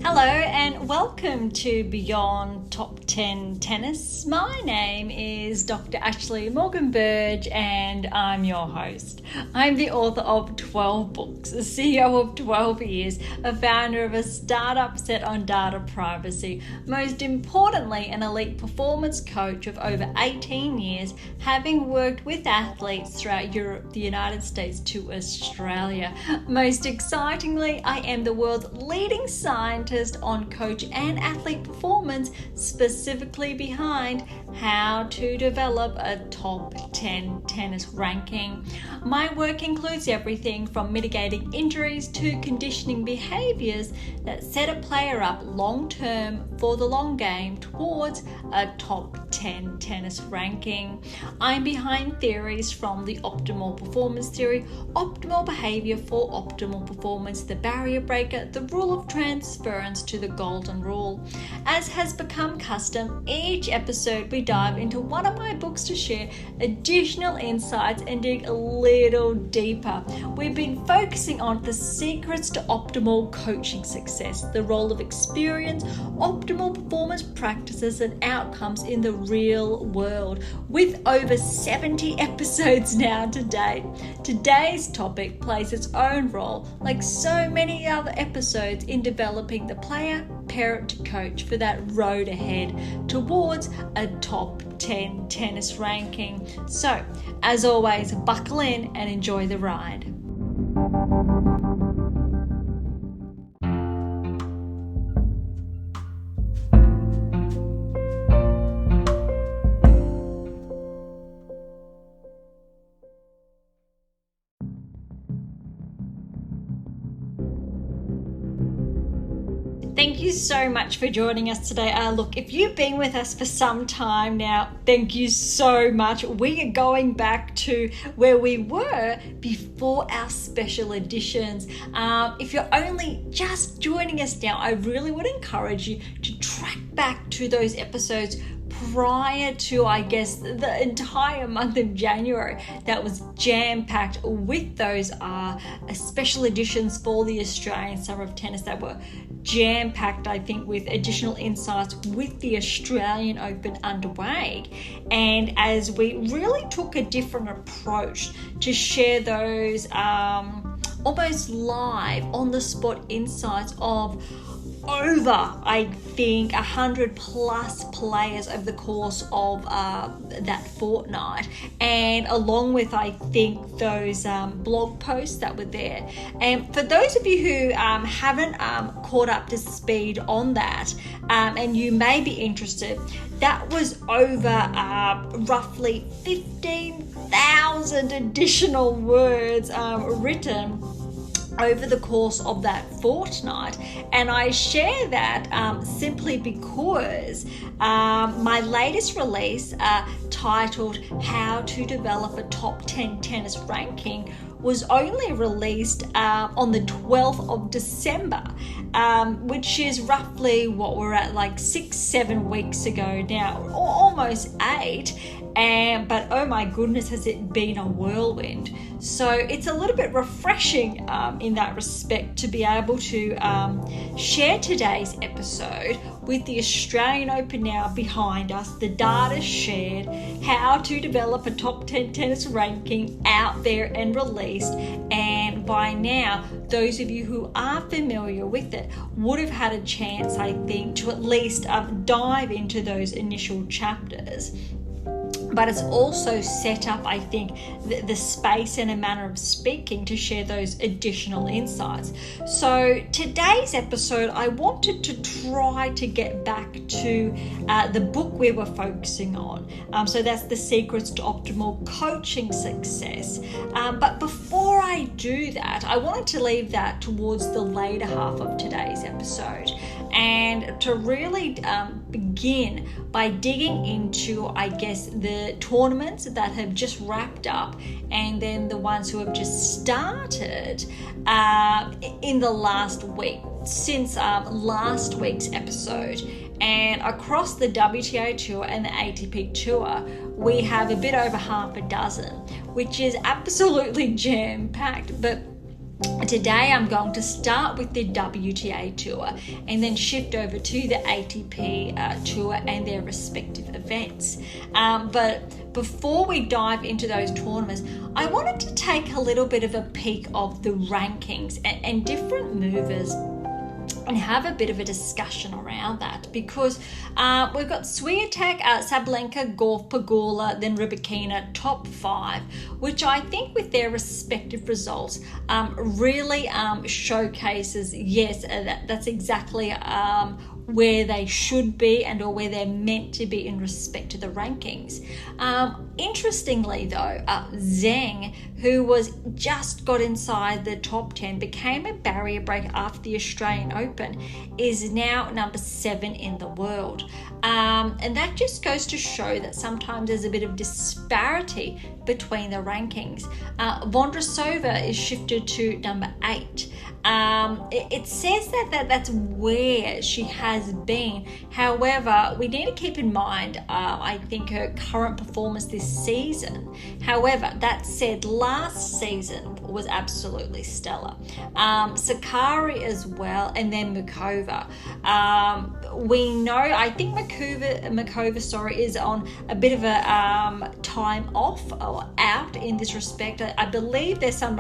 Hello and welcome to Beyond Top 10 Tennis. My name is Dr. Ashley Morgan Berge and I'm your host. I'm the author of 12 books, a CEO of 12 years, a founder of a startup set on data privacy, most importantly an elite performance coach of over 18 years, having worked with athletes throughout Europe, the United States to Australia. Most excitingly, I am the world's leading scientist on coach and athlete performance, specifically behind how to develop a top 10 tennis ranking. My work includes everything from mitigating injuries to conditioning behaviors that set a player up long term for the long game towards a top 10 tennis ranking. I'm behind theories from the optimal performance theory, optimal behavior for optimal performance, the barrier breaker, the rule of transference to the golden rule. As has become custom, each episode we dive into one of my books to share additional insights and dig a little deeper. We've been focusing on the secrets to optimal coaching success, the role of experience, optimal performance practices and outcomes in the real world, with over 70 episodes now to date. Today's topic plays its own role, like so many other episodes, in developing the player, parent to coach for that road ahead towards a top 10 tennis ranking. So, as always, buckle in and enjoy the ride. Thank you so much for joining us today. Look, if you've been with us for some time now, thank you so much. We are going back to where we were before our special editions. If you're only just joining us now, I really would encourage you to track back to those episodes prior to, the entire month of January that was jam-packed with those special editions for the Australian Summer of Tennis that were jam-packed, I think, with additional insights with the Australian Open underway. And as we really took a different approach to share those almost live, on-the-spot insights of over, I think, 100 plus players over the course of that fortnight, and along with, I think, those blog posts that were there. And for those of you who haven't caught up to speed on that, and you may be interested, that was over roughly 15,000 additional words written over the course of that fortnight. And I share that simply because my latest release, titled How to Develop a Top 10 Tennis Ranking, was only released on the 12th of December, which is roughly what we're at, like 6-7 weeks ago now, or almost 8. But oh my goodness, has it been a whirlwind. So it's a little bit refreshing in that respect to be able to share today's episode with the Australian Open now behind us, the data shared, how to develop a top 10 tennis ranking out there and released. And by now, those of you who are familiar with it would have had a chance, I think, to at least dive into those initial chapters. But it's also set up, I think, the space and a manner of speaking to share those additional insights. So today's episode, I wanted to try to get back to the book we were focusing on. So that's The Secrets to Optimal Coaching Success. But before I do that, I wanted to leave that towards the later half of today's episode, and to really begin by digging into, I guess, the tournaments that have just wrapped up, and then the ones who have just started in the last week, since last week's episode. And across the WTA Tour and the ATP Tour, we have a bit over half a dozen, which is absolutely jam-packed. But Today I'm going to start with the WTA tour and then shift over to the ATP tour and their respective events. But before we dive into those tournaments, I wanted to take a little bit of a peek of the rankings and different movers and have a bit of a discussion around that, because we've got Swiatek, Sabalenka, Gauff, Pegula, then Rybakina, top 5, which I think with their respective results really showcases, yes, that's exactly where they should be and or where they're meant to be in respect to the rankings. Interestingly though, Zheng, who was just got inside the top 10, became a barrier break after the Australian Open, is now number 7 in the world. And that just goes to show that sometimes there's a bit of disparity between the rankings. Vondrasova is shifted to number 8. It says that that's where she has been. However, we need to keep in mind, I think, her current performance this season. However, that said, last season was absolutely stellar. Sakari as well, and then Mukova. We know, I think Mukova, is on a bit of a time off or out in this respect. I believe there's some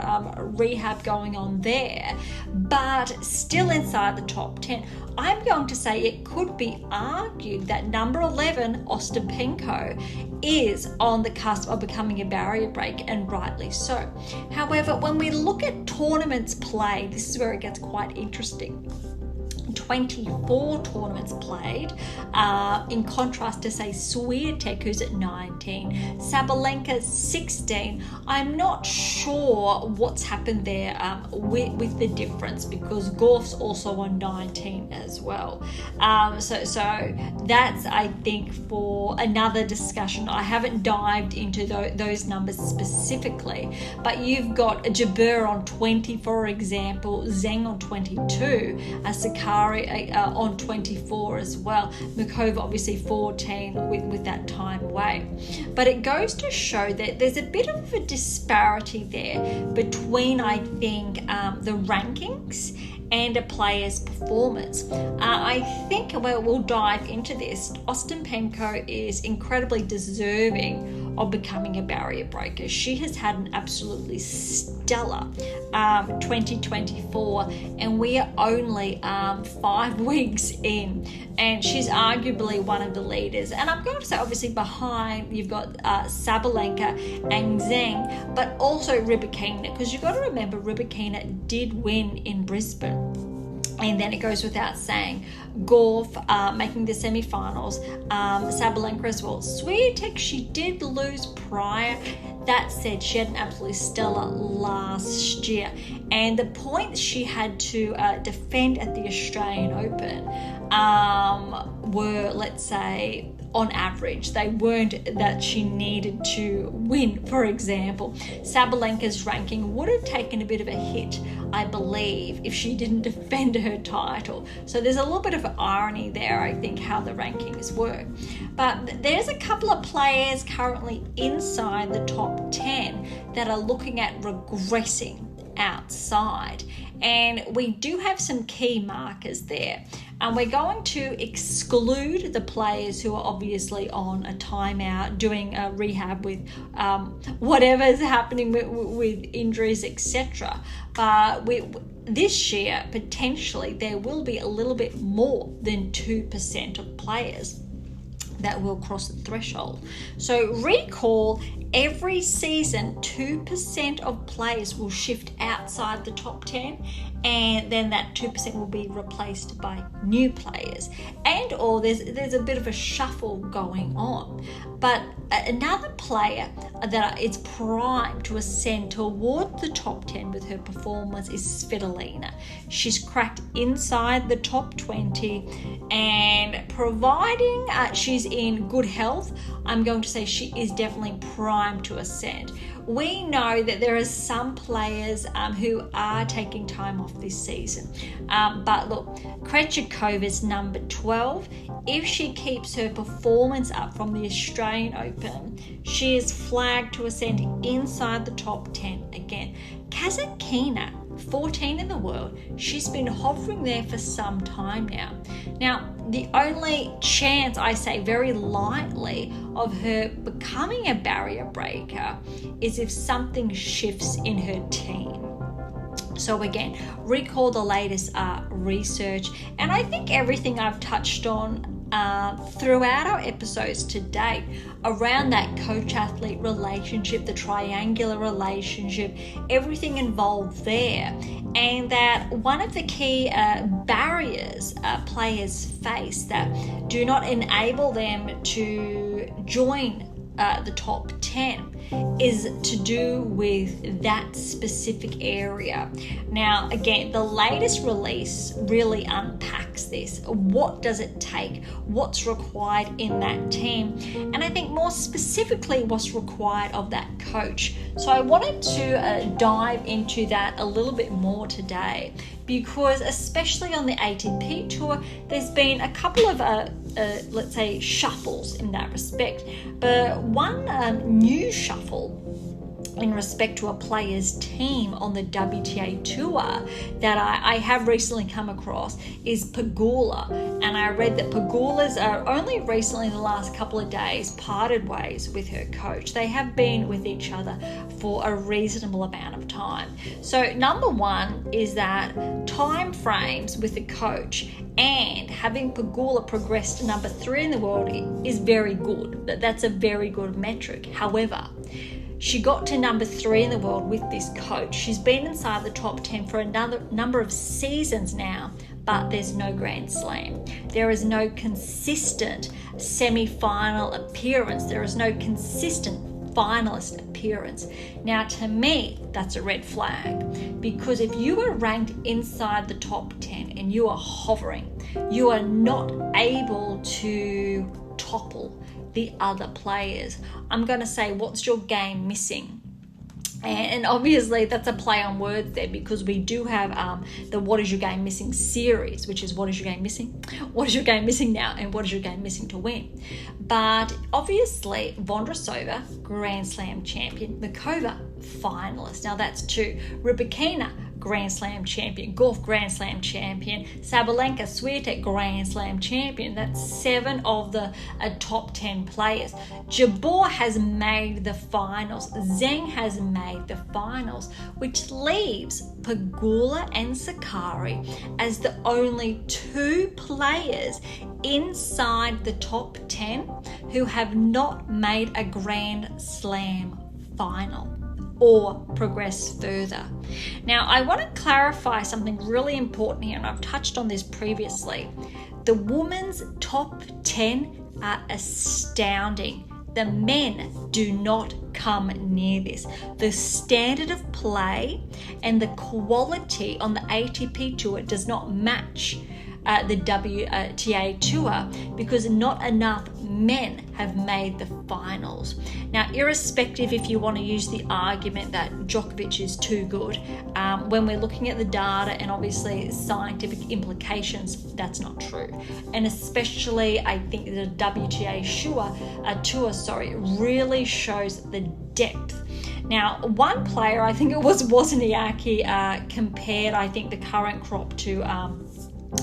rehab going on there, but still inside the top 10. I'm going to say it could be argued that number 11, Ostapenko, is on the cusp of becoming a barrier break, and rightly so. However, when we look at tournaments played, this is where it gets quite interesting. 24 tournaments played, in contrast to, say, Swiatek, who's at 19, Sabalenka 16. I'm not sure what's happened there with the difference, because Gauff's also on 19 as well. So that's, I think, for another discussion. I haven't dived into those numbers specifically, but you've got Jabeur on 20, for example, Zheng on 22, Sakari on 24 as well, Mukova obviously 14 with that time away. But it goes to show that there's a bit of a disparity there between, I think, the rankings and a player's performance. I think we'll dive into this. Ostapenko is incredibly deserving of becoming a barrier breaker. She has had an absolutely stellar 2024, and we are only 5 weeks in, and she's arguably one of the leaders. And I'm going to say, obviously, behind you've got Sabalenka and Zheng, but also Rybakina, because you've got to remember Rybakina did win in Brisbane. And then it goes without saying, Gauff making the semi-finals, Sabalenka as well. Swiatek, she did lose prior. That said, she had an absolutely stellar last year. And the points she had to defend at the Australian Open were, let's say, on average. They weren't that she needed to win, for example. Sabalenka's ranking would have taken a bit of a hit, I believe, if she didn't defend her title. So there's a little bit of irony there, I think, how the rankings work. But there's a couple of players currently inside the top 10 that are looking at regressing outside. And we do have some key markers there. And we're going to exclude the players who are obviously on a timeout, doing a rehab with whatever's happening with injuries, etc. But this year, potentially, there will be a little bit more than 2% of players that will cross the threshold. So recall, every season 2% of players will shift outside the top 10, and then that 2% will be replaced by new players, and or there's a bit of a shuffle going on. But another player that is primed to ascend toward the top 10 with her performance is Svitolina. She's cracked inside the top 20, and providing she's in good health, I'm going to say she is definitely primed to ascend. We know that there are some players who are taking time off this season. But look, Krejcikova's number 12. If she keeps her performance up from the Australian Open, she is flagged to ascend inside the top 10 again. Kasatkina, 14 in the world. She's been hovering there for some time now. Now, the only chance, I say very lightly, of her becoming a barrier breaker is if something shifts in her team. So again, recall the latest research, and I think everything I've touched on throughout our episodes to date around that coach-athlete relationship, the triangular relationship, everything involved there, and that one of the key barriers players face that do not enable them to join the top 10 is to do with that specific area. Now, again, the latest release really unpacks this. What does it take? What's required in that team? And I think more specifically, what's required of that coach. So I wanted to dive into that a little bit more today, because especially on the ATP tour, there's been a couple of let's say shuffles in that respect, but one new shuffle in respect to a player's team on the WTA tour that I have recently come across is Pegula. And I read that Pegula's only recently in the last couple of days parted ways with her coach. They have been with each other for a reasonable amount of time. So number one is that time frames with the coach, and having Pegula progress to number 3 in the world is very good. That's a very good metric. However, she got to number 3 in the world with this coach. She's been inside the top 10 for another number of seasons now, but there's no Grand Slam. There is no consistent semi-final appearance. There is no consistent finalist appearance. Now, to me, that's a red flag, because if you are ranked inside the top 10 and you are hovering, you are not able to topple the other players. I'm going to say, what's your game missing? And obviously that's a play on words there, because we do have the What Is Your Game Missing series, which is what is your game missing? What is your game missing now? And what is your game missing to win? But obviously Vondrousova, Grand Slam champion, Mikova, finalist. Now that's 2. Rybakina, Grand Slam champion, Golf Grand Slam champion, Sabalenka, Swiatek, Grand Slam champion. That's 7 of the top 10 players. Jabeur has made the finals. Zheng has made the finals, which leaves Pegula and Sakkari as the only 2 players inside the top 10 who have not made a Grand Slam final or progress further. Now, I want to clarify something really important here, and I've touched on this previously. The women's top 10 are astounding. The men do not come near this. The standard of play and the quality on the ATP tour does not match the WTA tour, because not enough men have made the finals. Now, irrespective if you want to use the argument that Djokovic is too good, when we're looking at the data and obviously scientific implications, that's not true. And especially, I think the WTA tour really shows the depth. Now, one player, I think it was Wozniacki, compared, I think, the current crop to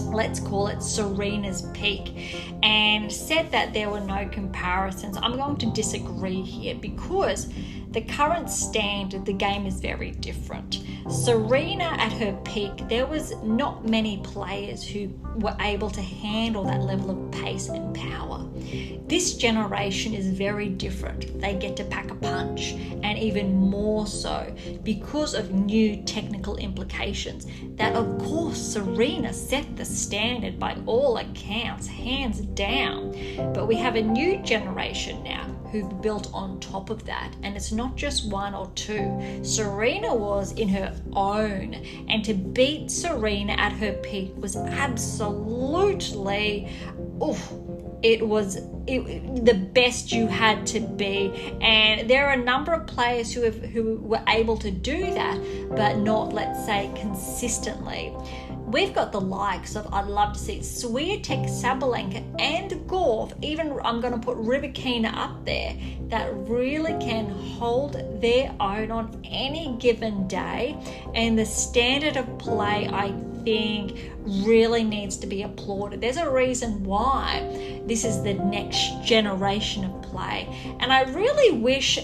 let's call it Serena's peak, and said that there were no comparisons. I'm going to disagree here, because the current standard, the game is very different. Serena at her peak, there was not many players who were able to handle that level of pace and power. This generation is very different. They get to pack a punch, and even more so because of new technical implications that, of course, Serena set the standard by all accounts, hands down. But we have a new generation now who've built on top of that, and it's not just 1 or 2. Serena was in her own, and to beat Serena at her peak was absolutely it was the best you had to be. And there are a number of players who were able to do that, but not, let's say, consistently. we've got the likes of, I'd love to see Swiatek, Sabalenka and Gauff, even I'm going to put Rybakina up there, that really can hold their own on any given day. And the standard of play, I think, really needs to be applauded. There's a reason why this is the next generation of play. And I really wish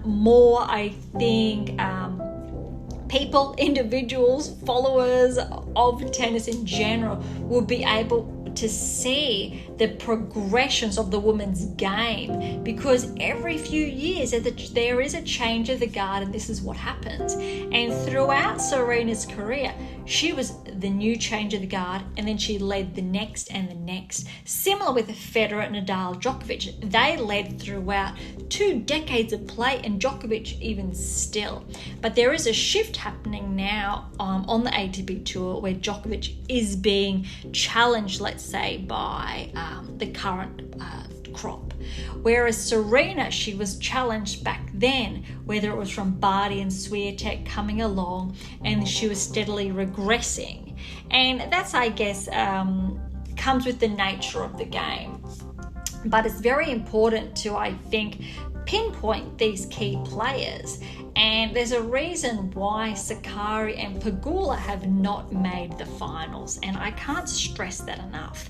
more, I think, people, individuals, followers of tennis in general will be able to see the progressions of the women's game, because every few years there is a change of the guard, and this is what happens. And throughout Serena's career, she was the new change of the guard, and then she led the next and the next. Similar with Federer, Nadal, Djokovic, they led throughout 2 decades of play, and Djokovic even still. But there is a shift happening now on the ATP tour, where Djokovic is being challenged, let's say, by the current crop. Whereas Serena, she was challenged back then, whether it was from Barty and Swiatek coming along, and she was steadily regressing. And that's, I guess, comes with the nature of the game. But it's very important to, I think, pinpoint these key players. And there's a reason why Sakkari and Pegula have not made the finals, and I can't stress that enough.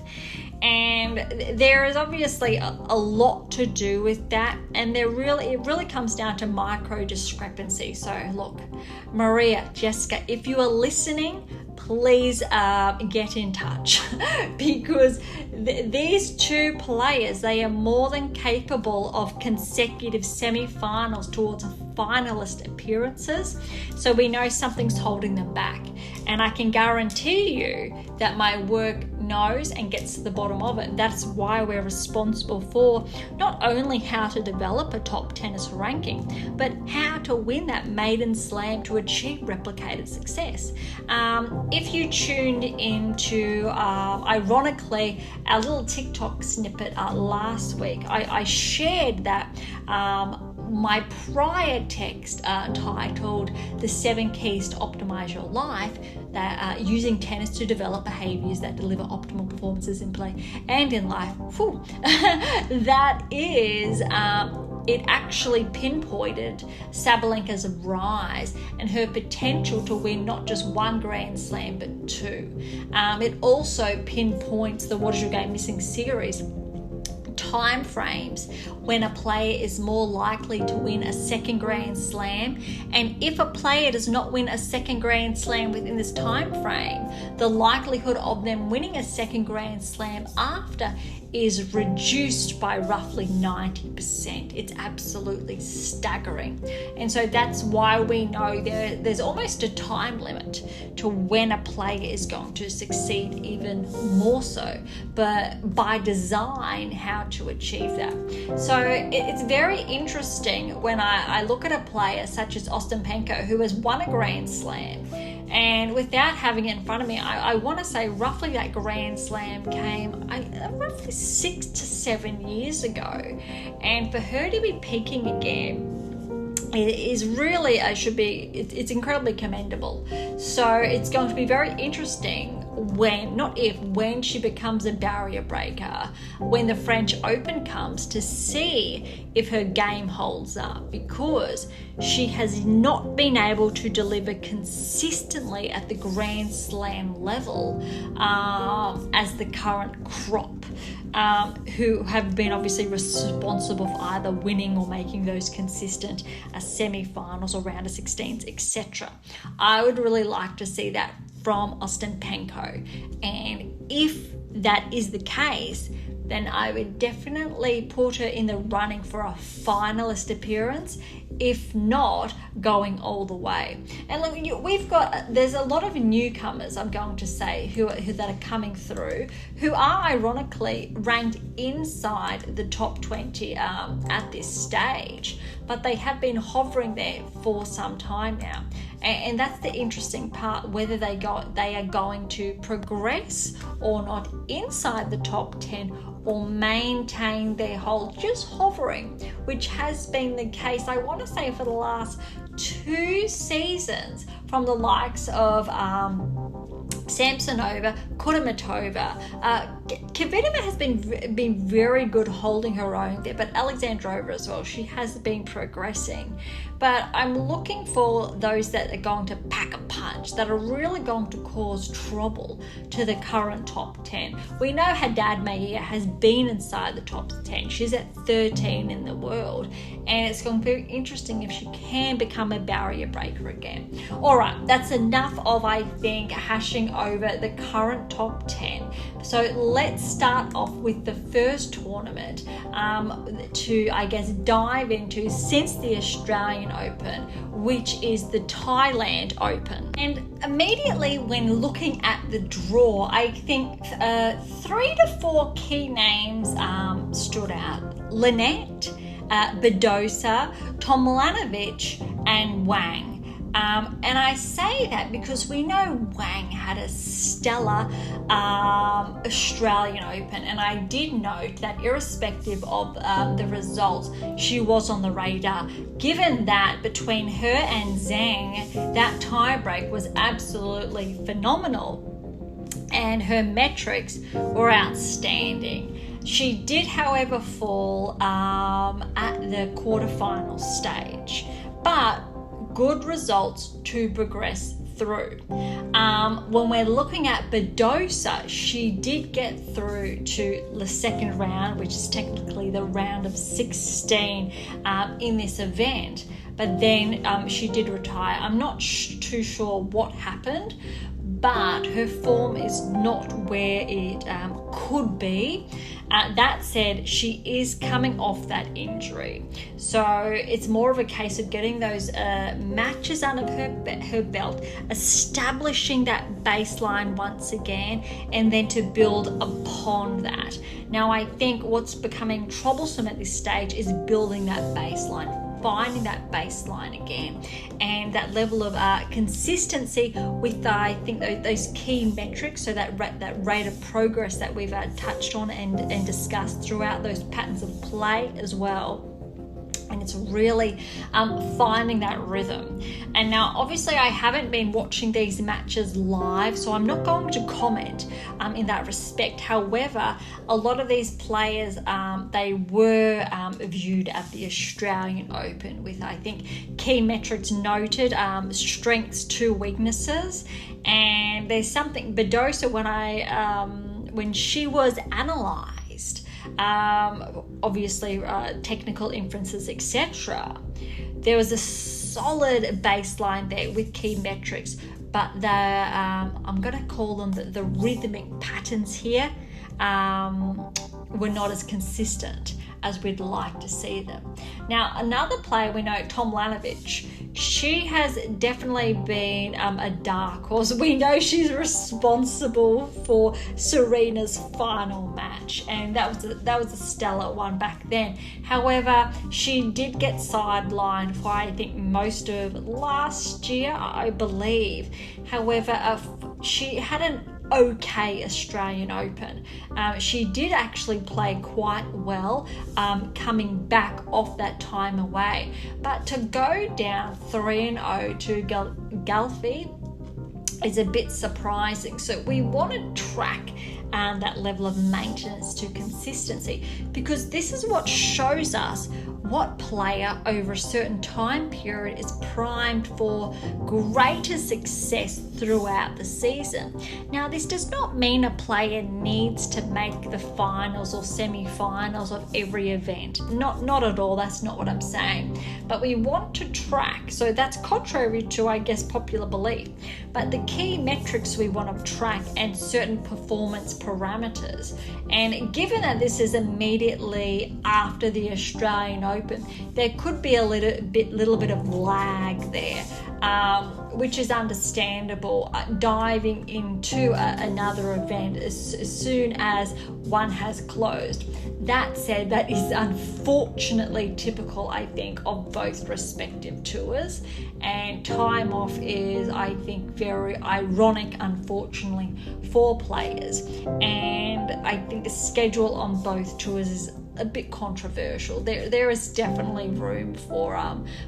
And there is obviously a lot to do with that, and it really comes down to micro discrepancy. So look, Maria, Jessica, if you are listening, please get in touch because these two players, they are more than capable of consecutive semi-finals towards finalist appearances. So we know something's holding them back, and I can guarantee you that my work knows and gets to the bottom of it. That's why we're responsible for not only how to develop a top tennis ranking, but how to win that maiden slam to achieve replicated success. If you tuned into, ironically, our little TikTok snippet last week, I shared that my prior text titled The 7 Keys to Optimize Your Life, that using tennis to develop behaviors that deliver optimal performances in play and in life. That is, it actually pinpointed Sabalenka's rise and her potential to win not just 1 Grand Slam but 2. It also pinpoints the What Is Your Game Missing series time frames when a player is more likely to win a 2nd Grand Slam, and if a player does not win a 2nd Grand Slam within this time frame, the likelihood of them winning a 2nd Grand Slam after is reduced by roughly 90%. It's absolutely staggering. And so that's why we know there's almost a time limit to when a player is going to succeed, even more so, but by design, how to achieve that. So it's very interesting when I look at a player such as Ostapenko, who has won a Grand Slam, and without having it in front of me, I want to say roughly that Grand Slam came roughly 6 to 7 years ago. And for her to be peaking again, it is really, it's incredibly commendable. So it's going to be very interesting when she becomes a barrier breaker, when the French Open comes, to see if her game holds up, because she has not been able to deliver consistently at the Grand Slam level as the current crop, who have been obviously responsible for either winning or making those consistent semi-finals or round of 16s, etc. I would really like to see that from Ostapenko, and if that is the case, then I would definitely put her in the running for a finalist appearance, if not going all the way. And look, there's a lot of newcomers, I'm going to say, who that are coming through, who are ironically ranked inside the top 20 at this stage, but they have been hovering there for some time now. And that's the interesting part, whether they are going to progress or not inside the top 10, or maintain their hold just hovering, which has been the case, I want to say, for the last 2 seasons, from the likes of Samsonova, Kudermetova. Kvitova has been very good holding her own there, but Alexandrova as well. She has been progressing. But I'm looking for those that are going to pack a punch, that are really going to cause trouble to the current top 10. We know Haddad Maia has been inside the top 10. She's at 13 in the world, and it's going to be interesting if she can become a barrier breaker again. All right, that's enough of, I think, hashing over the current top 10. So let's start off with the first tournament to, I guess, dive into since the Australian Open, which is the Thailand Open. And immediately when looking at the draw, I think 3 to 4 key names stood out. Linette, Badosa, Tomljanovic, and Wang. And I say that because we know Wang had a stellar Australian Open, and I did note that irrespective of the results, she was on the radar. Given that between her and Zhang, that tiebreak was absolutely phenomenal, and her metrics were outstanding. She did, however, fall at the quarterfinal stage, but good results to progress through. When we're looking at Badosa, she did get through to the second round, which is technically the round of 16 in this event, but then she did retire. I'm not too sure what happened, but her form is not where it could be. That said, she is coming off that injury, so it's more of a case of getting those matches under her belt, establishing that baseline once again, and then to build upon that. Now, I think what's becoming troublesome at this stage is building that baseline, finding that baseline again, and that level of consistency with, I think, those key metrics, so that rate of progress that we've touched on and discussed throughout those patterns of play as well. And it's really finding that rhythm. And now, obviously, I haven't been watching these matches live, so I'm not going to comment in that respect. However, a lot of these players, they were viewed at the Australian Open with, I think, key metrics noted, strengths to weaknesses. And there's something, Badosa, when she was analysed, obviously technical inferences, etc., there was a solid baseline there with key metrics, but the I'm going to call them the rhythmic patterns here were not as consistent as we'd like to see them. Now, another player we know, Tomljanovic, she has definitely been a dark horse. We know she's responsible for Serena's final match, and that was a stellar one back then. However, she did get sidelined for, I think, most of last year, I believe. However, she had an okay Australian Open. She did actually play quite well coming back off that time away, but to go down 3-0 to Galfi is a bit surprising. So we want to track that level of maintenance to consistency, because this is what shows us what player over a certain time period is primed for greater success throughout the season. Now, this does not mean a player needs to make the finals or semi-finals of every event. Not at all. That's not what I'm saying. But we want to track. So that's contrary to, I guess, popular belief. But the key metrics we want to track and certain performance parameters. And given that this is immediately after the Australian Open, there could be a little bit of lag there, which is understandable, diving into another event as soon as one has closed. That said, that is unfortunately typical, I think, of both respective tours, and time off is, I think, very ironic, unfortunately, for players. And I think the schedule on both tours is a bit controversial. There is definitely room for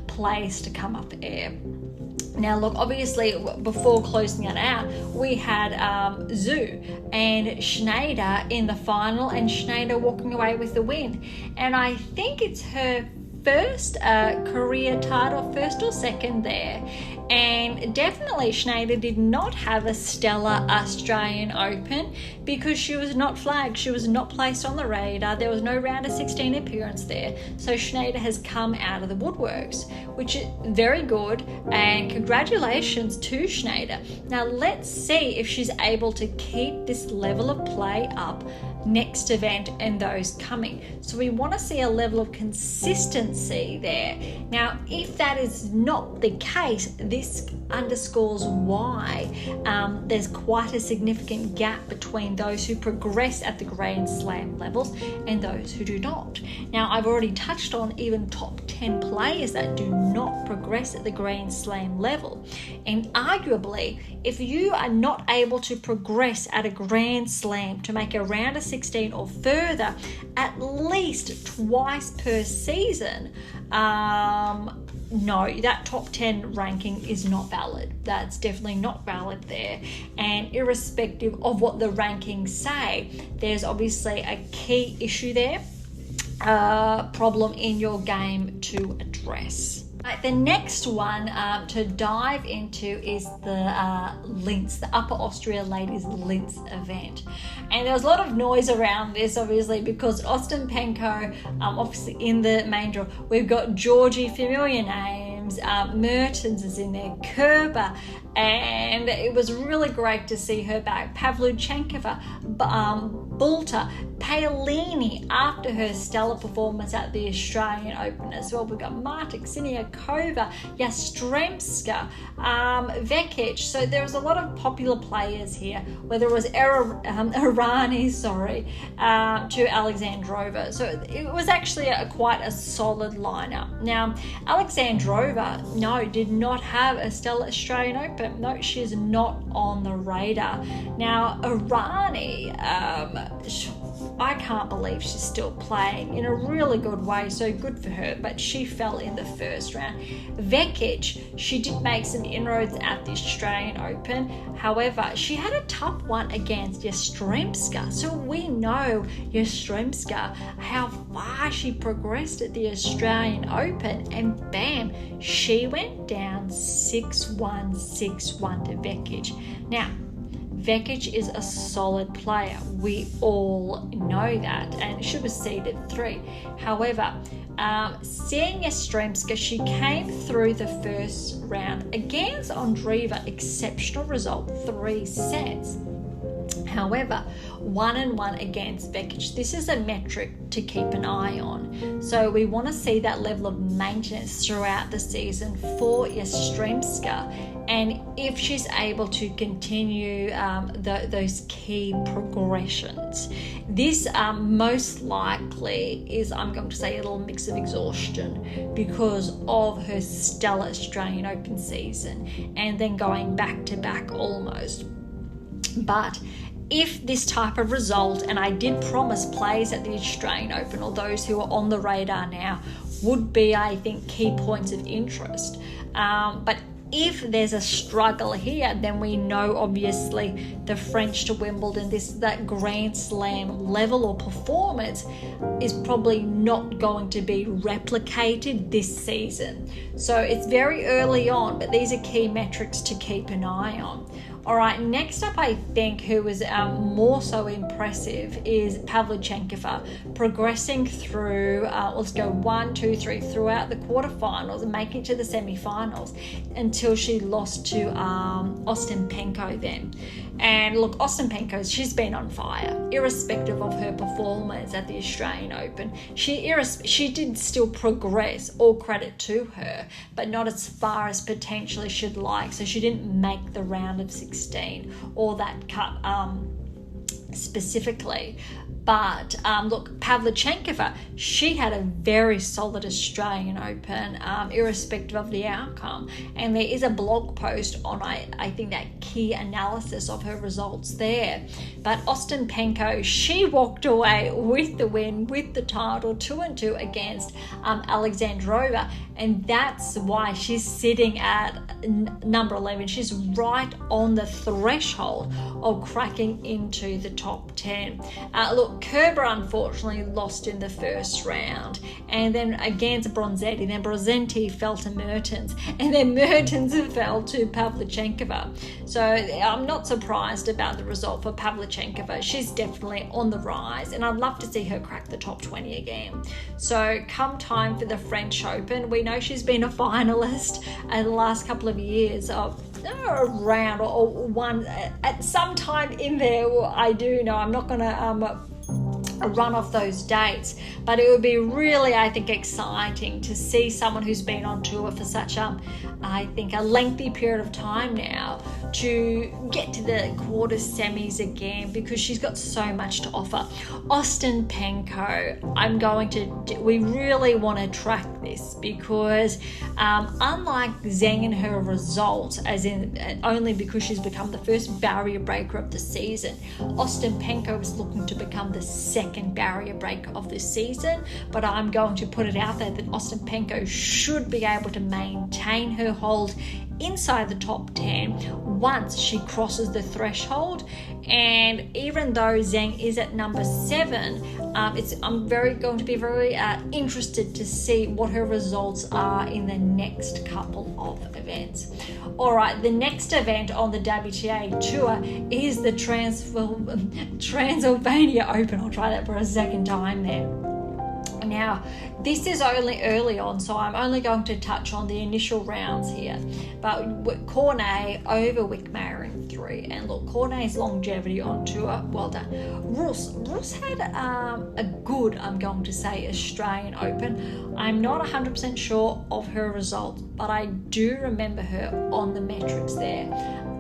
players to come up air. Now, look, obviously, before closing it out, we had Zhu and Schneider in the final, and Schneider walking away with the win. And I think it's her first career title, first or second there. And definitely Schneider did not have a stellar Australian Open because she was not flagged. She was not placed on the radar. There was no round of 16 appearance there. So Schneider has come out of the woodworks, which is very good. And congratulations to Schneider. Now let's see if she's able to keep this level of play up next event and those coming. So we want to see a level of consistency there. Now, if that is not the case, this underscores why there's quite a significant gap between those who progress at the Grand Slam levels and those who do not. Now, I've already touched on even top 10 players that do not progress at the Grand Slam level. And arguably, if you are not able to progress at a Grand Slam to make a round of 16 or further at least twice per season, no, that top 10 ranking is not valid. That's definitely not valid there. And irrespective of what the rankings say, there's obviously a key issue there, problem in your game to address. Right, the next one to dive into is the Linz, the Upper Austria Ladies Linz event. And there was a lot of noise around this, obviously, because Ostapenko, obviously in the main draw, we've got Georgie, familiar names, Mertens is in there, Kerber, and it was really great to see her back. Pavlyuchenkova, Bulter, Paolini after her stellar performance at the Australian Open as well. We've got Martic, Siniakova, Yastremska, Vekic. So there was a lot of popular players here, whether it was Irani, to Alexandrova. So it was actually quite a solid lineup. Now, Alexandrova, no, did not have a stellar Australian Open. No, she's not on the radar. Now, Irani, I can't believe she's still playing in a really good way, so good for her, but she fell in the first round. Vekic, she did make some inroads at the Australian Open. However, she had a tough one against Yastremska, so we know Yastremska, how far she progressed at the Australian Open, and bam, she went down 6-1, 6-1 to Vekic. Now, Vekic is a solid player. We all know that, and she was seeded 3. However, seeing Yastremska, she came through the first round against Andreeva, exceptional result, 3 sets. However, 1-1 against Vekic. This is a metric to keep an eye on. So we want to see that level of maintenance throughout the season for Yastremska, and if she's able to continue those key progressions. This most likely is, I'm going to say, a little mix of exhaustion because of her stellar Australian Open season and then going back to back almost. But if this type of result, and I did promise plays at the Australian Open, or those who are on the radar now, would be, I think, key points of interest. But if there's a struggle here, then we know obviously the French to Wimbledon, that Grand Slam level or performance is probably not going to be replicated this season. So it's very early on, but these are key metrics to keep an eye on. All right, next up, I think, who was more so impressive is Pavlyuchenkova, progressing through, let's go 1, 2, 3, throughout the quarterfinals and making it to the semifinals until she lost to Ostapenko then. And look, Ostapenko, she's been on fire, irrespective of her performance at the Australian Open. She did still progress, all credit to her, but not as far as potentially she'd like. So she didn't make the round of 16 or that cut specifically. But look, Pavlyuchenkova, she had a very solid Australian Open, irrespective of the outcome. And there is a blog post on, I think, that key analysis of her results there. But Ostapenko, she walked away with the win, with the title, 2-2 against Alexandrova. And that's why she's sitting at number 11. She's right on the threshold of cracking into the top 10. Look, Kerber unfortunately lost in the first round, and then against Bronzetti. Then Bronzetti fell to Mertens, and then Mertens fell to Pavlyuchenkova. So I'm not surprised about the result for Pavlyuchenkova. She's definitely on the rise, and I'd love to see her crack the top 20 again. So come time for the French Open, we know she's been a finalist in the last couple of years of around or one at some time in there. I do know, I'm not going to run off those dates, but it would be really, I think, exciting to see someone who's been on tour for such I think a lengthy period of time now to get to the quarter semis again, because she's got so much to offer. Ostapenko, we really want to track this, because unlike Zheng and her results, as in only because she's become the first barrier breaker of the season, Ostapenko is looking to become the second barrier breaker of the season. But I'm going to put it out there that Ostapenko should be able to maintain her hold inside the top 10 once she crosses the threshold. And even though Zheng is at number 7, I'm going to be very interested to see what her results are in the next couple of events. All right, the next event on the WTA tour is the Transylvania Open. I'll try that for a second time there. Now, this is only early on, so I'm only going to touch on the initial rounds here. But Cornet over Wickmayer in 3. And look, Cornet's longevity on tour, well done. Rus had a good, I'm going to say, Australian Open. I'm not 100% sure of her results, but I do remember her on the metrics there.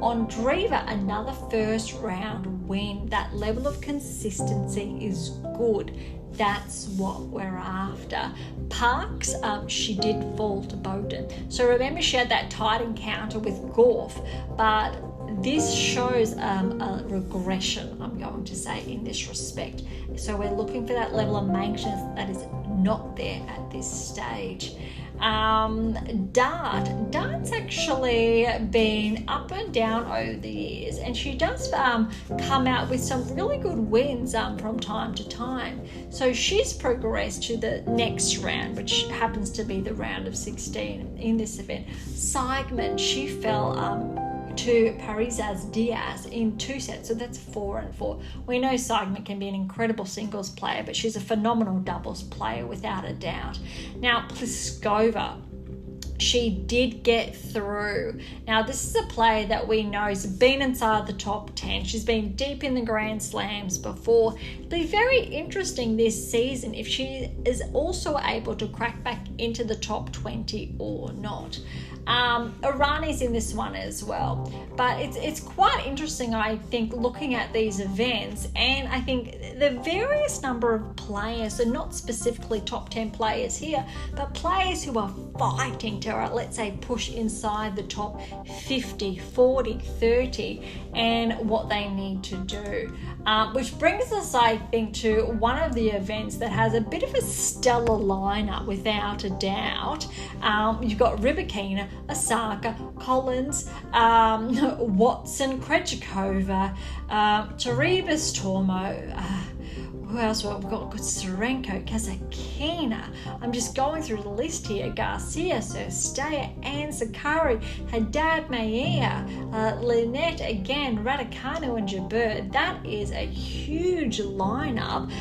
Andreeva, another first round win. That level of consistency is good. That's what we're after. Parks, she did fall to Bowden. So remember, she had that tight encounter with Gorf, but this shows a regression, I'm going to say, in this respect. So we're looking for that level of maintenance that is not there at this stage. Dart's actually been up and down over the years, and she does come out with some really good wins from time to time. So she's progressed to the next round, which happens to be the round of 16 in this event. Seigman, she fell to Parisas Diaz in 2 sets, so that's 4-4. We know Seigman can be an incredible singles player, but she's a phenomenal doubles player without a doubt. Now, Pliskova, she did get through. Now, this is a player that we know has been inside the top 10. She's been deep in the Grand Slams before. It'll be very interesting this season if she is also able to crack back into the top 20 or not. Irani's in this one as well, but it's quite interesting, I think, looking at these events, and I think the various number of players, so not specifically top 10 players here, but players who are fighting to, let's say, push inside the top 50, 40, 30, and what they need to do. Which brings us, I think, to one of the events that has a bit of a stellar lineup, without a doubt. You've got Rybakina, Osaka, Collins, Watson, Krejcikova, Taribas, Tormo, who else? Well, we've got Serenko, Kasatkina. I'm just going through the list here. Garcia, Sirsteya, Anne Sakari, Haddad Maia, Lynette again, Raducanu and Jabeur. That is a huge lineup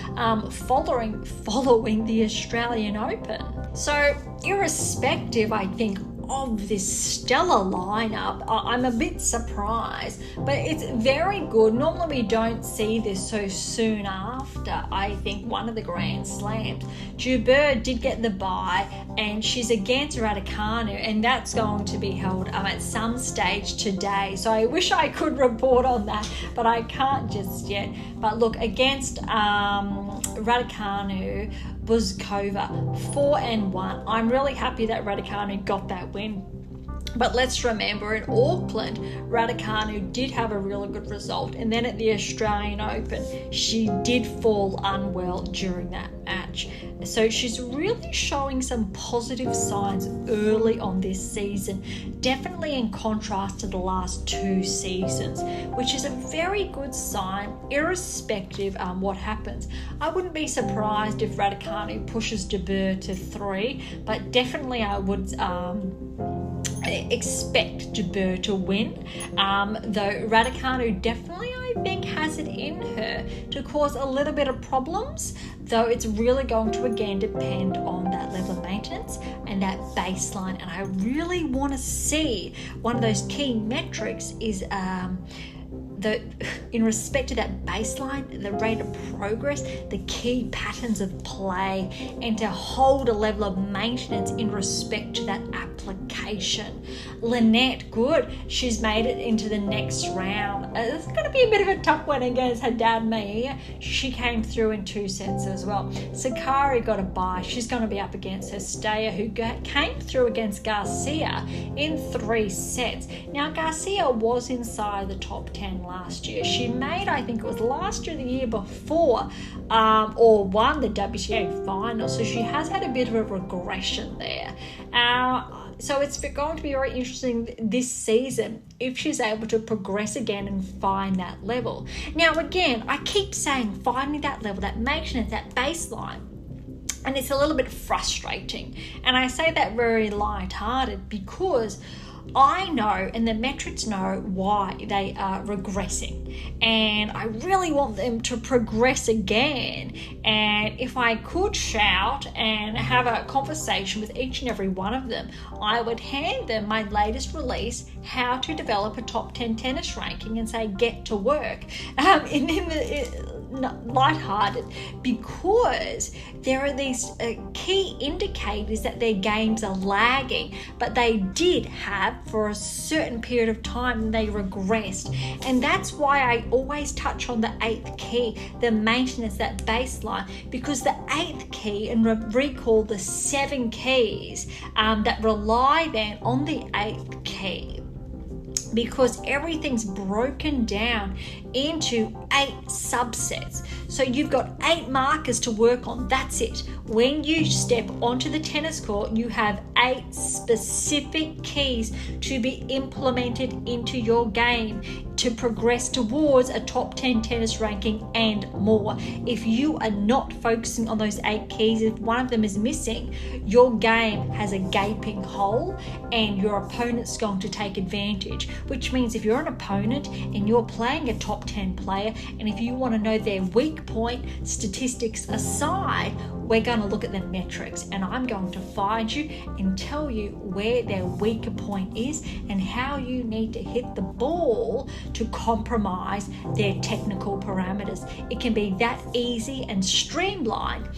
following the Australian Open. So irrespective, I think, of this stellar lineup. I'm a bit surprised, but it's very good. Normally we don't see this so soon after, I think, one of the Grand Slams. Dr Berge did get the bye, and she's against Raducanu, and that's going to be held at some stage today. So I wish I could report on that, but I can't just yet. But look, against Raducanu, Buzkova, 4-1. I'm really happy that Raducanu got that win. But let's remember, in Auckland, Raducanu did have a really good result. And then at the Australian Open, she did fall unwell during that match. So she's really showing some positive signs early on this season, definitely in contrast to the last 2 seasons, which is a very good sign, irrespective what happens. I wouldn't be surprised if Raducanu pushes Dr Berge to 3, but definitely I would expect Dr Berge to win, though Raducanu definitely, I think, has it in her to cause a little bit of problems, though it's really going to again depend on that level of maintenance and that baseline. And I really want to see one of those key metrics is in respect to that baseline, the rate of progress, the key patterns of play, and to hold a level of maintenance in respect to that application. Lynette, good. She's made it into the next round. It's going to be a bit of a tough one against her dad, Mia. She came through in 2 sets as well. Sakari got a bye. She's going to be up against her Stayer, who came through against Garcia in 3 sets. Now, Garcia was inside the top 10 last year. She made, I think it was last year, the year before, or won the WTA final. So she has had a bit of a regression there. So it's going to be very interesting this season if she's able to progress again and find that level. Now, again, I keep saying finding that level, that maintenance, that baseline. And it's a little bit frustrating. And I say that very light-hearted because I know, and the metrics know, why they are regressing, and I really want them to progress again. And if I could shout and have a conversation with each and every one of them, I would hand them my latest release, How to Develop a Top 10 Tennis Ranking, and say, get to work. Lighthearted, because there are these key indicators that their games are lagging, but they did have for a certain period of time, they regressed. And that's why I always touch on the 8th key, the maintenance, that baseline, because the 8th key, and recall the 7 keys that rely then on the 8th key, because everything's broken down into 8 subsets. So you've got 8 markers to work on. That's it. When you step onto the tennis court, you have 8 specific keys to be implemented into your game to progress towards a top 10 tennis ranking and more. If you are not focusing on those 8 keys, if one of them is missing, your game has a gaping hole and your opponent's going to take advantage, which means if you're an opponent and you're playing a top 10 player, and if you want to know their weak point, statistics aside, we're going to look at the metrics, and I'm going to find you and tell you where their weaker point is and how you need to hit the ball to compromise their technical parameters. It can be that easy and streamlined,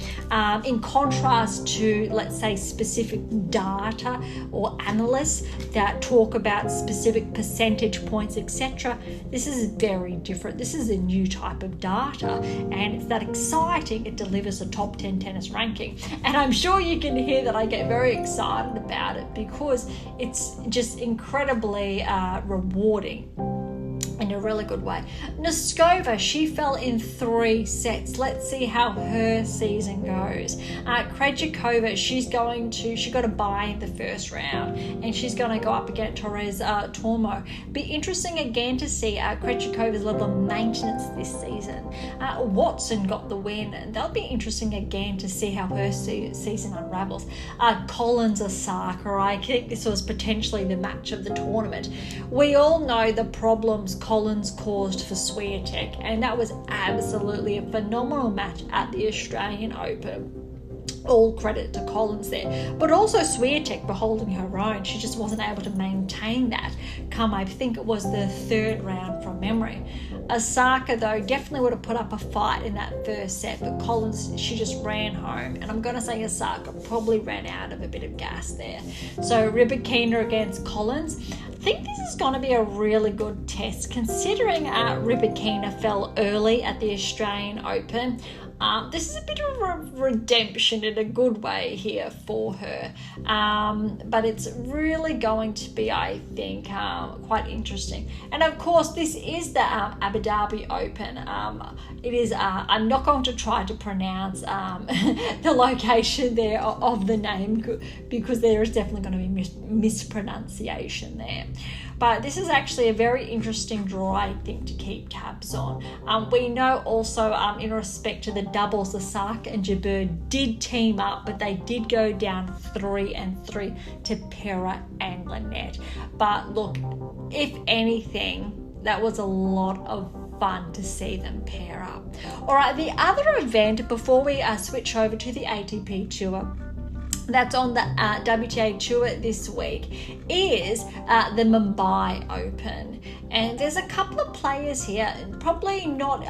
in contrast to, let's say, specific data or analysts that talk about specific percentage points, etc. This is very different. This is a new type of data, and it's that exciting. It delivers a top 10 tennis ranking, and I'm sure you can hear that I get very excited about it because it's just incredibly rewarding in a really good way. Noskova, she fell in 3 sets. Let's see how her season goes. Krejcikova, she got a bye in the first round, and she's going to go up against Torres Tormo. Be interesting again to see Krejcikova's level of maintenance this season. Watson got the win, and that'll be interesting again to see how her season unravels. Collins Osaka, I think this was potentially the match of the tournament. We all know the problems Collins caused for Swiatek, and that was absolutely a phenomenal match at the Australian Open. all credit to Collins there. But also Swiatek for holding her own. She just wasn't able to maintain that come, I think it was the third round from memory. Osaka, though, definitely would have put up a fight in that first set, but Collins, she just ran home. And I'm going to say Osaka probably ran out of a bit of gas there. So Rybakina against Collins. I think this is going to be a really good test, considering Rybakina fell early at the Australian Open. This is a bit of a redemption in a good way here for her, but it's really going to be, I think, quite interesting. And of course, this is the Abu Dhabi Open. It is. I'm not going to try to pronounce the location there of the name, because there is definitely going to be mispronunciation there. But this is actually a very interesting draw, I think, to keep tabs on. We know also, in respect to the doubles, Osaka and Jabeur did team up, but they did go down 3-3 to Pera and Lynette. But look, if anything, that was a lot of fun to see them pair up. All right, the other event, before we switch over to the ATP Tour, that's on the WTA Tour this week, is the Mumbai Open. And there's a couple of players here, probably not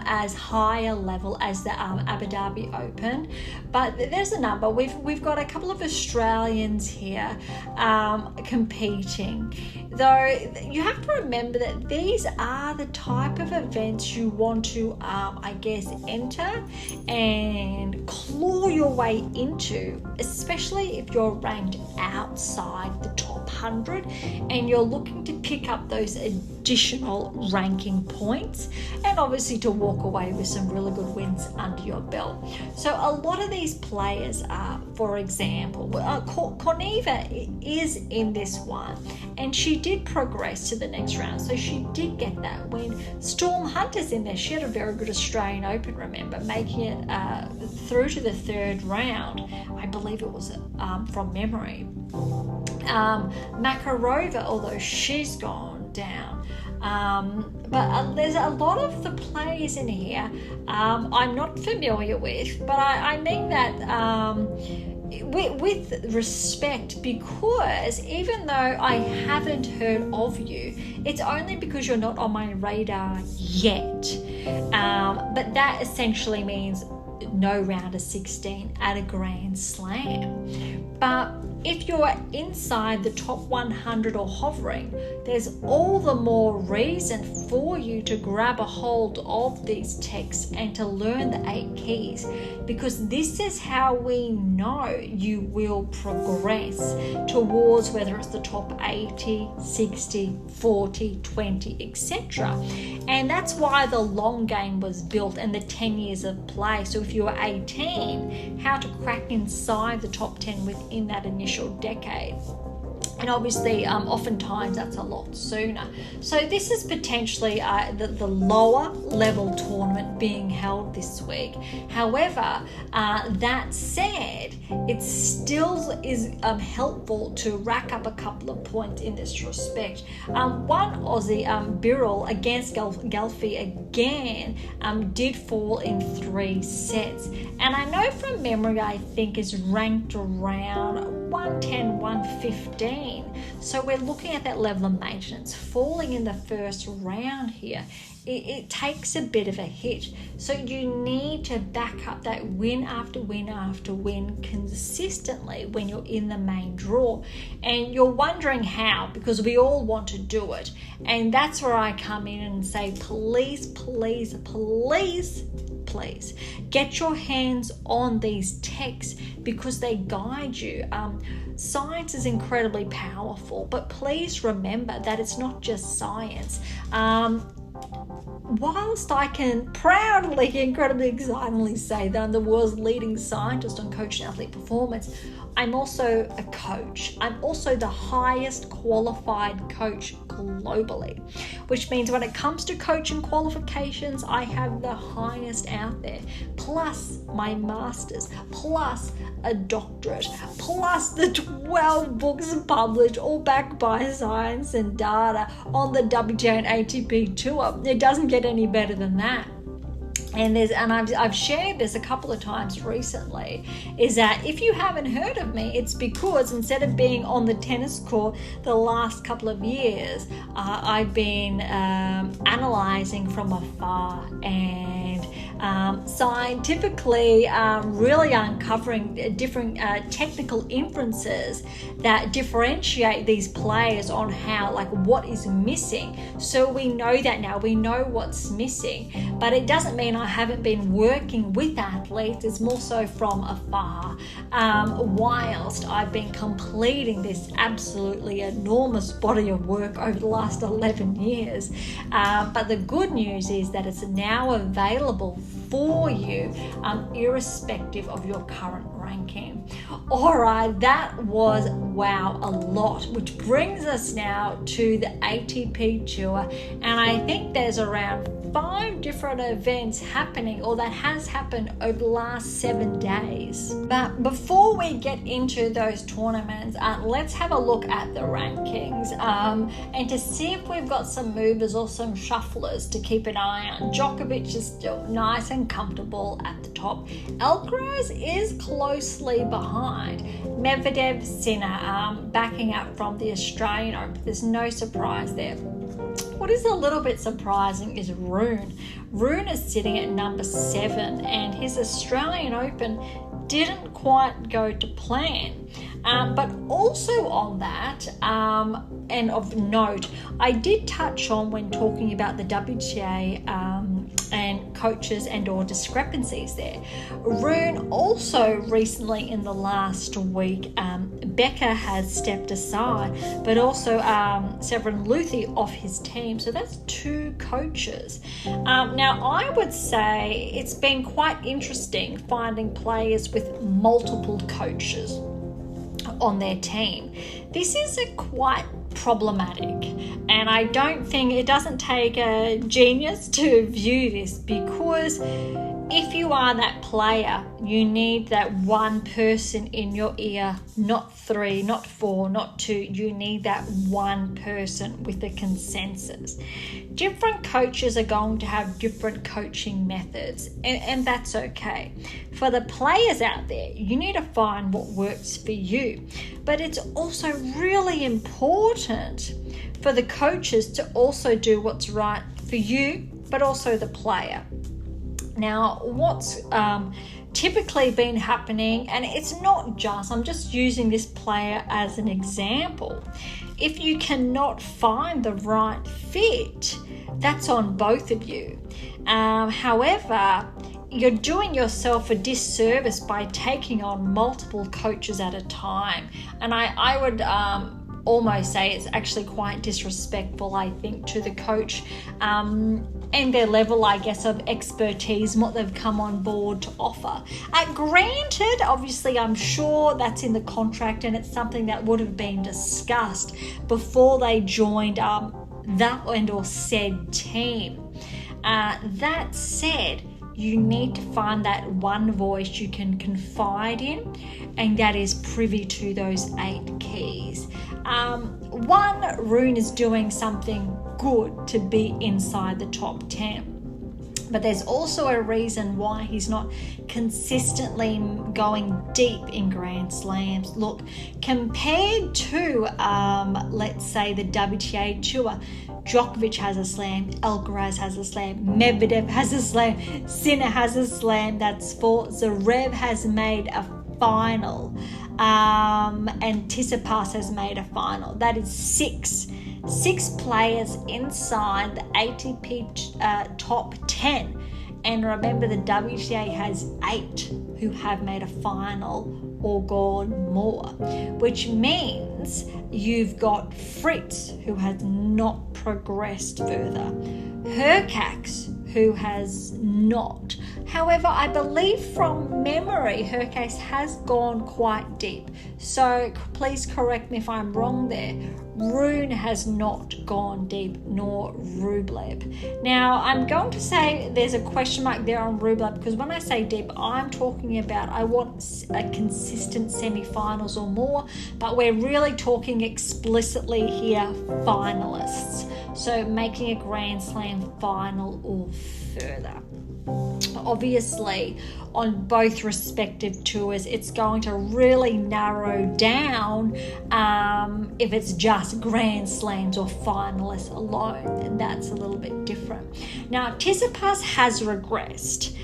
as high a level as the Abu Dhabi Open, but there's a number. We've got a couple of Australians here competing. Though you have to remember that these are the type of events you want to, I guess, enter and claw your way into, especially if you're ranked outside the top 100 and you're looking to pick up those additional ranking points, and obviously to walk away with some really good wins under your belt. So a lot of these players, for example, Korneva is in this one, and she did progress to the next round, so she did get that win. Storm Hunter's in there. She had a very good Australian Open, remember, making it through to the third round. I believe it was from memory. Makarova, although she's gone down. But there's a lot of the players in here I'm not familiar with, but I mean that with respect, because even though I haven't heard of you, it's only because you're not on my radar yet. But that essentially means no round of 16 at a Grand Slam. But if you're inside the top 100 or hovering, there's all the more reason for you to grab a hold of these texts and to learn the 8 keys, because this is how we know you will progress towards whether it's the top 80, 60, 40, 20, etc. And that's why the long game was built and the 10 years of play. So if you were 18, how to crack inside the top 10 within that initial decade. And obviously, oftentimes that's a lot sooner. So this is potentially the lower level tournament being held this week. However, that said, it still is helpful to rack up a couple of points in this respect. One Aussie, Birrell, against Galfi again, did fall in 3 sets. And I know from memory, I think is ranked around 110, 115. So we're looking at that level of maintenance. Falling in the first round here, it takes a bit of a hit. So you need to back up that win after win after win consistently when you're in the main draw. And you're wondering how, because we all want to do it. And that's where I come in and say, please, please, please, please get your hands on these texts, because they guide you. Science is incredibly powerful, but please remember that it's not just science. Whilst I can proudly, incredibly excitingly say that I'm the world's leading scientist on coach and athlete performance, I'm also a coach. I'm also the highest qualified coach globally, which means when it comes to coaching qualifications, I have the highest out there, plus my master's, plus a doctorate, plus the 12 books published, all backed by science and data on the WTA and ATP tour. It doesn't get any better than that. and I've shared this a couple of times recently, is that if you haven't heard of me, it's because instead of being on the tennis court the last couple of years, I've been analyzing from afar and scientifically really uncovering different technical inferences that differentiate these players on how, like, what is missing. So we know that now, we know what's missing, but it doesn't mean I haven't been working with athletes. It's more so from afar, whilst I've been completing this absolutely enormous body of work over the last 11 years. But the good news is that it's now available for you, irrespective of your current ranking. All right, that was, wow, a lot, which brings us now to the ATP Tour, and I think there's around 5 different events happening, or that has happened over the last 7 days. But before we get into those tournaments, let's have a look at the rankings and to see if we've got some movers or some shufflers to keep an eye on. Djokovic is still nice and comfortable at the top. Alcaraz is closely behind. Medvedev, Sinner backing up from the Australian Open. There's no surprise there. What is a little bit surprising is Rune. Rune is sitting at number 7, and his Australian Open didn't quite go to plan. But also on that, and of note, I did touch on when talking about the WTA and coaches and or discrepancies there. Rune also recently in the last week, Becker has stepped aside, but also Severin Luthi off his team. So that's 2 coaches. Now, I would say it's been quite interesting finding players with multiple coaches on their team. This is quite problematic, and I don't think it doesn't take a genius to view this, because if you are that player, you need that one person in your ear, not 3, not 4, not 2. You need that one person with a consensus. Different coaches are going to have different coaching methods, and that's okay. For the players out there, you need to find what works for you. But it's also really important for the coaches to also do what's right for you, but also the player. Now, what's typically been happening, and it's not just, I'm just using this player as an example. If you cannot find the right fit, that's on both of you. However, you're doing yourself a disservice by taking on multiple coaches at a time. And I would almost say it's actually quite disrespectful, I think, to the coach and their level, I guess, of expertise and what they've come on board to offer. Granted, obviously, I'm sure that's in the contract, and it's something that would have been discussed before they joined that and or said team. That said, you need to find that one voice you can confide in, and that is privy to those 8 keys. One, Rune is doing something good to be inside the top 10. But there's also a reason why he's not consistently going deep in Grand Slams. Look, compared to, let's say, the WTA Tour, Djokovic has a slam, Alcaraz has a slam, Medvedev has a slam, Sinner has a slam, that's 4. Zverev has made a final, and Tsitsipas has made a final. That is 6. 6 players inside the ATP top 10. And remember, the WTA has 8 who have made a final or gone more, which means you've got Fritz, who has not progressed further, Hurkacz, who has not. However, I believe from memory, Hurkacz has gone quite deep. So please correct me if I'm wrong there. Rune has not gone deep, nor Rublev. Now, I'm going to say there's a question mark there on Rublev, because when I say deep, I'm talking about I want a consistent semi-finals or more, but we're really talking explicitly here finalists. So making a Grand Slam final or further. obviously on both respective tours, it's going to really narrow down if it's just Grand Slams or finalists alone, and that's a little bit different. Now, Tsitsipas has regressed,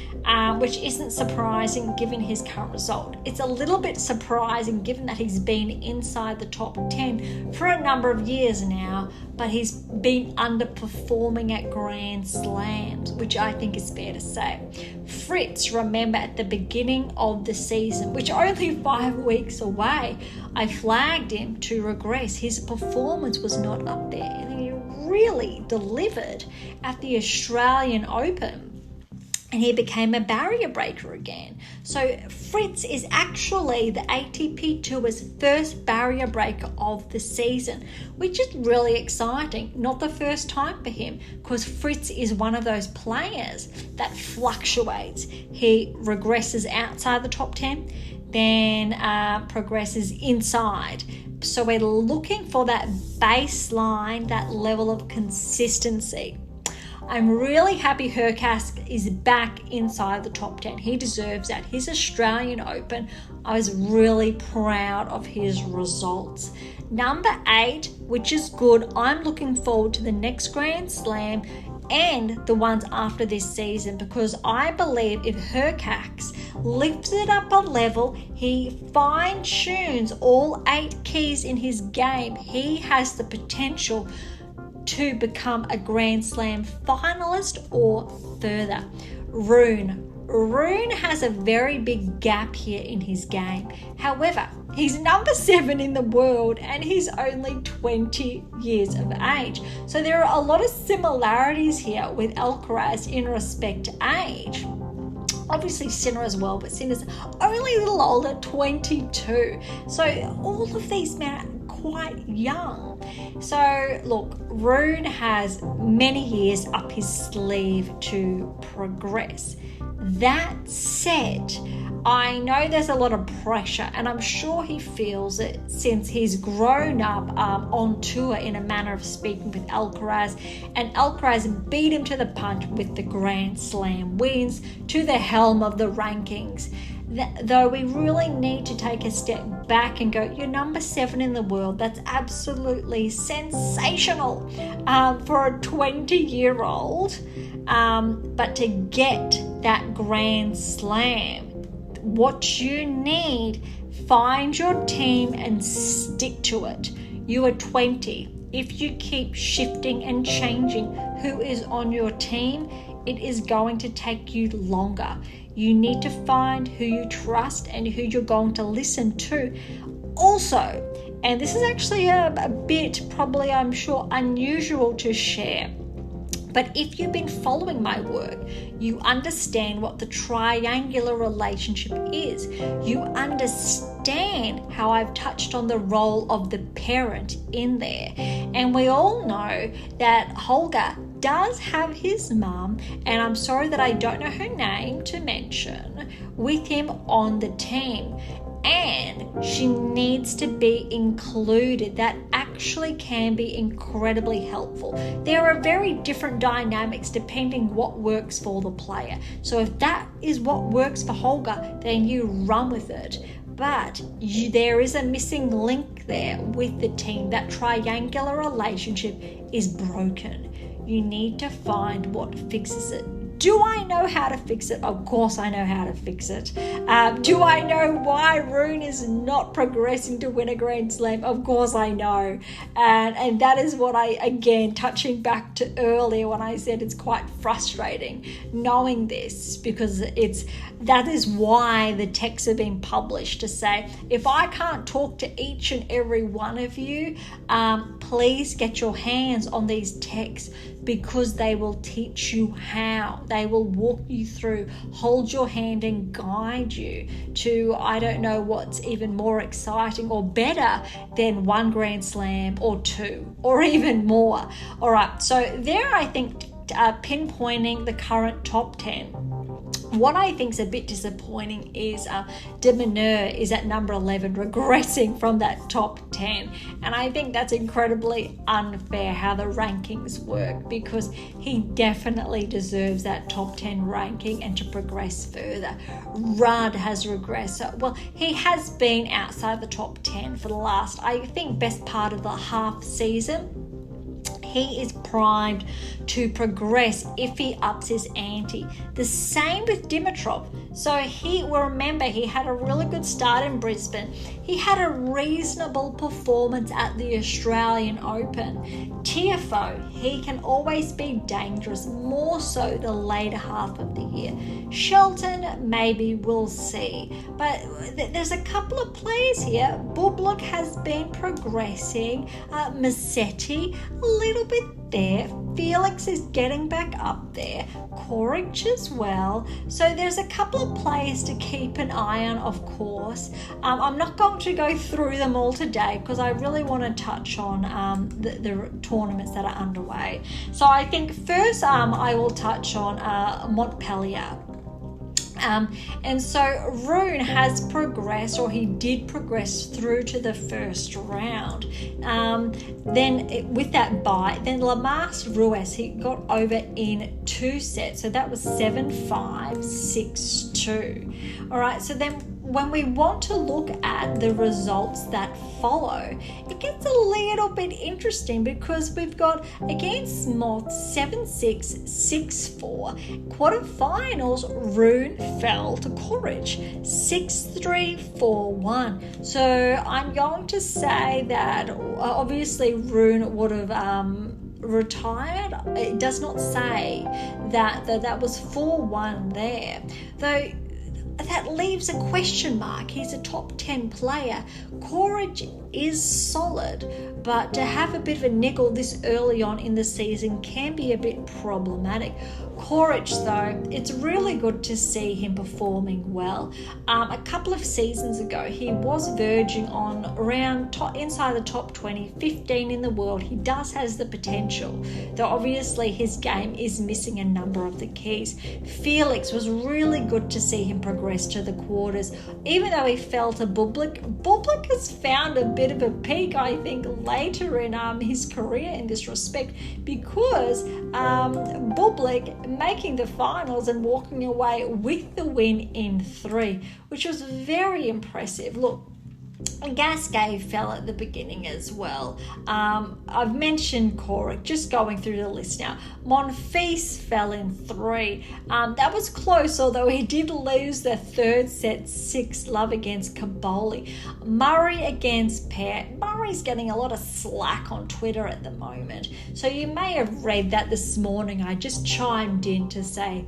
which isn't surprising given his current result. It's a little bit surprising given that he's been inside the top 10 for a number of years now, but he's been underperforming at Grand Slams, which I think is fair to say. Fritz, remember at the beginning of the season, which are only 5 weeks away, I flagged him to regress. His performance was not up there, and he really delivered at the Australian Open. And he became a barrier breaker again. So Fritz is actually the ATP Tour's first barrier breaker of the season, which is really exciting. Not the first time for him, because Fritz is one of those players that fluctuates. He regresses outside the top 10, then progresses inside. So we're looking for that baseline, that level of consistency. I'm really happy Hurkacz is back inside the top 10. He deserves that. His Australian Open, I was really proud of his results. Number 8, which is good. I'm looking forward to the next Grand Slam and the ones after this season, because I believe if Hurkacz lifts it up a level, he fine-tunes all 8 keys in his game, he has the potential to become a Grand Slam finalist or further. Rune has a very big gap here in his game. However, he's number 7 in the world and he's only 20 years of age. So there are a lot of similarities here with Alcaraz in respect to age. Obviously Sinner as well, but Sinner's only a little older, 22. So all of these men are quite young. So look, Rune has many years up his sleeve to progress. That said, I know there's a lot of pressure, and I'm sure he feels it since he's grown up on tour, in a manner of speaking, with Alcaraz, and Alcaraz beat him to the punch with the Grand Slam wins, to the helm of the rankings. Though we really need to take a step back and go, you're number 7 in the world. That's absolutely sensational for a 20-year-old. But to get that Grand Slam, what you need, find your team and stick to it. You are 20. If you keep shifting and changing who is on your team, it is going to take you longer. You need to find who you trust and who you're going to listen to. Also, and this is actually a bit, probably I'm sure, unusual to share, but if you've been following my work, you understand what the triangular relationship is. You understand how I've touched on the role of the parent in there. And we all know that Holger does have his mum, and I'm sorry that I don't know her name to mention, with him on the team. And she needs to be included. That actually can be incredibly helpful. There are very different dynamics depending what works for the player. So if that is what works for Holger, then you run with it. But there is a missing link there with the team. That triangular relationship is broken. You need to find what fixes it. Do I know how to fix it? Of course I know how to fix it. Do I know why Rune is not progressing to win a Grand Slam? Of course I know. And that is what again, touching back to earlier when I said it's quite frustrating knowing this, because that is why the texts have been published to say, if I can't talk to each and every one of you, please get your hands on these texts, because they will teach you how. They will walk you through, hold your hand and guide you to, I don't know what's even more exciting or better than 1 Grand Slam or 2 or even more. All right, so there I think pinpointing the current top 10. What I think is a bit disappointing is de Minaur is at number 11, regressing from that top 10. And I think that's incredibly unfair how the rankings work, because he definitely deserves that top 10 ranking and to progress further. Rudd has regressed. Well, he has been outside the top 10 for the last, I think, best part of the half season. He is primed to progress if he ups his ante. The same with Dimitrov. So remember, he had a really good start in Brisbane. He had a reasonable performance at the Australian Open. Tiafoe, he can always be dangerous, more so the later half of the year. Shelton, maybe we'll see. But there's a couple of players here. Bublik has been progressing. Musetti, a little bit there. Felix is getting back up there. Coric as well. So there's a couple of players to keep an eye on, of course. I'm not going to go through them all today because I really want to touch on the tournaments that are underway. So I think first I will touch on Montpellier. And so Rune has progressed, or he did progress through to the first round. Then with that bye, then Lamas Ruiz, he got over in 2 sets. So that was 7-5, 6-2. All right, so then when we want to look at the results that follow, it gets a little bit interesting because we've got against Moth 7-6, 6-4. Quarterfinals, Rune fell to Coric 6-3, 4-1. So I'm going to say that obviously Rune would have retired. It does not say that was 4-1 there, though. That leaves a question mark. He's a top 10 player. Coric is solid, but to have a bit of a niggle this early on in the season can be a bit problematic. Coric, though, it's really good to see him performing well. A couple of seasons ago, he was verging on around inside the top 20, 15 in the world. He does has the potential, though obviously his game is missing a number of the keys. Felix was really good to see him progress to the quarters, even though he fell to Bublik. Bublik has found a bit of a peak, I think, later in his career in this respect, because Bublik making the finals and walking away with the win in 3, which was very impressive. Look, Gasquet fell at the beginning as well. I've mentioned Coric, just going through the list now. Monfils fell in 3. That was close, although he did lose the third set 6-love against Caboli. Murray against Pear. Murray's getting a lot of slack on Twitter at the moment. So you may have read that this morning. I just chimed in to say,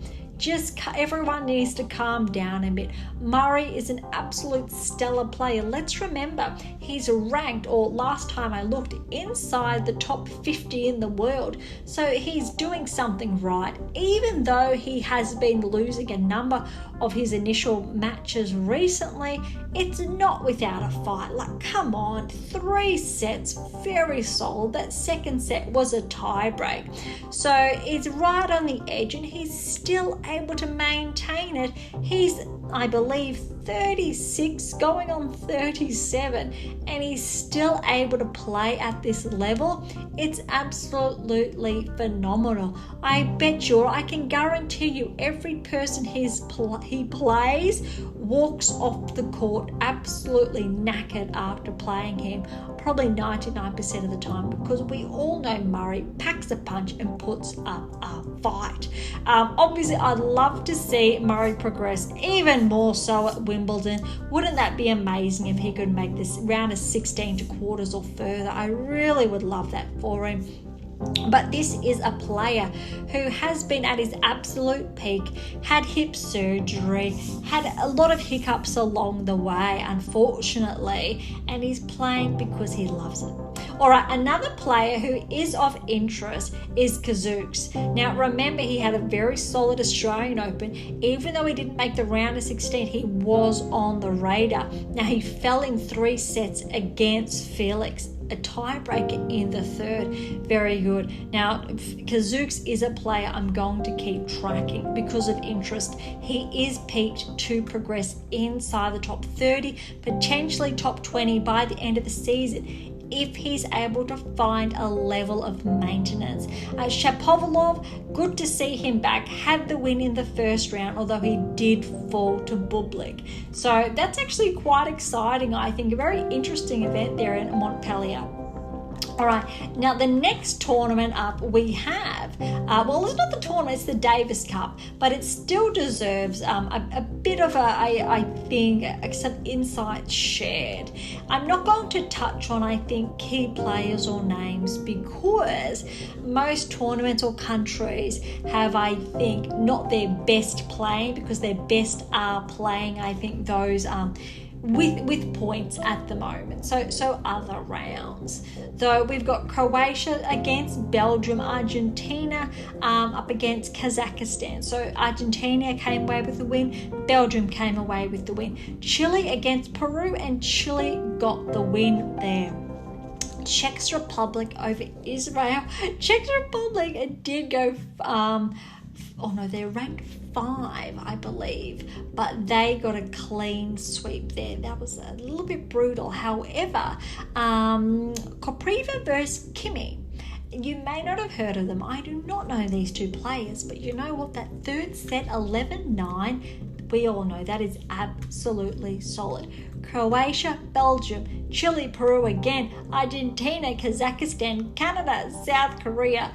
everyone needs to calm down a bit. Murray is an absolute stellar player. Let's remember, he's ranked, or last time I looked, inside the top 50 in the world. So he's doing something right, even though he has been losing a number of his initial matches recently. It's not without a fight. Like, come on, 3 sets, very solid. That second set was a tie break. So it's right on the edge, and he's still able to maintain it. He's, I believe, 36 going on 37, and he's still able to play at this level. It's absolutely phenomenal. I can guarantee you, every person he plays walks off the court absolutely knackered after playing him, probably 99% of the time, because we all know Murray packs a punch and puts up a fight. Obviously, I'd love to see Murray progress even more so at Wimbledon. Wouldn't that be amazing if he could make this round of 16 to quarters or further? I really would love that for him. But this is a player who has been at his absolute peak, had hip surgery, had a lot of hiccups along the way, unfortunately, and he's playing because he loves it. All right, another player who is of interest is Kazooks. Now, remember, he had a very solid Australian Open. Even though he didn't make the round of 16, he was on the radar. Now, he fell in 3 sets against Felix. a tiebreaker in the third. Very good. Now, Kazooks is a player I'm going to keep tracking because of interest. He is peaked to progress inside the top 30, potentially top 20 by the end of the season, if he's able to find a level of maintenance. Shapovalov, good to see him back, had the win in the first round, although he did fall to Bublik. So that's actually quite exciting, I think. A very interesting event there in Montpellier. All right, now the next tournament up we have, well, it's not the tournament, it's the Davis Cup, but it still deserves a bit of I think, some insights shared. I'm not going to touch on, I think, key players or names because most tournaments or countries have, I think, not their best playing, because their best are playing, I think, those with points at the moment. So other rounds. Though we've got Croatia against Belgium, Argentina up against Kazakhstan. So Argentina came away with the win, Belgium came away with the win. Chile against Peru, and Chile got the win there. Czech Republic over Israel. Czech Republic did go they're ranked 5, I believe, but they got a clean sweep there. That was a little bit brutal. However, Kopriva versus Kimi. You may not have heard of them. I do not know these two players, but you know what? That third set, 11-9, we all know that is absolutely solid. Croatia, Belgium, Chile, Peru again, Argentina, Kazakhstan, Canada, South Korea.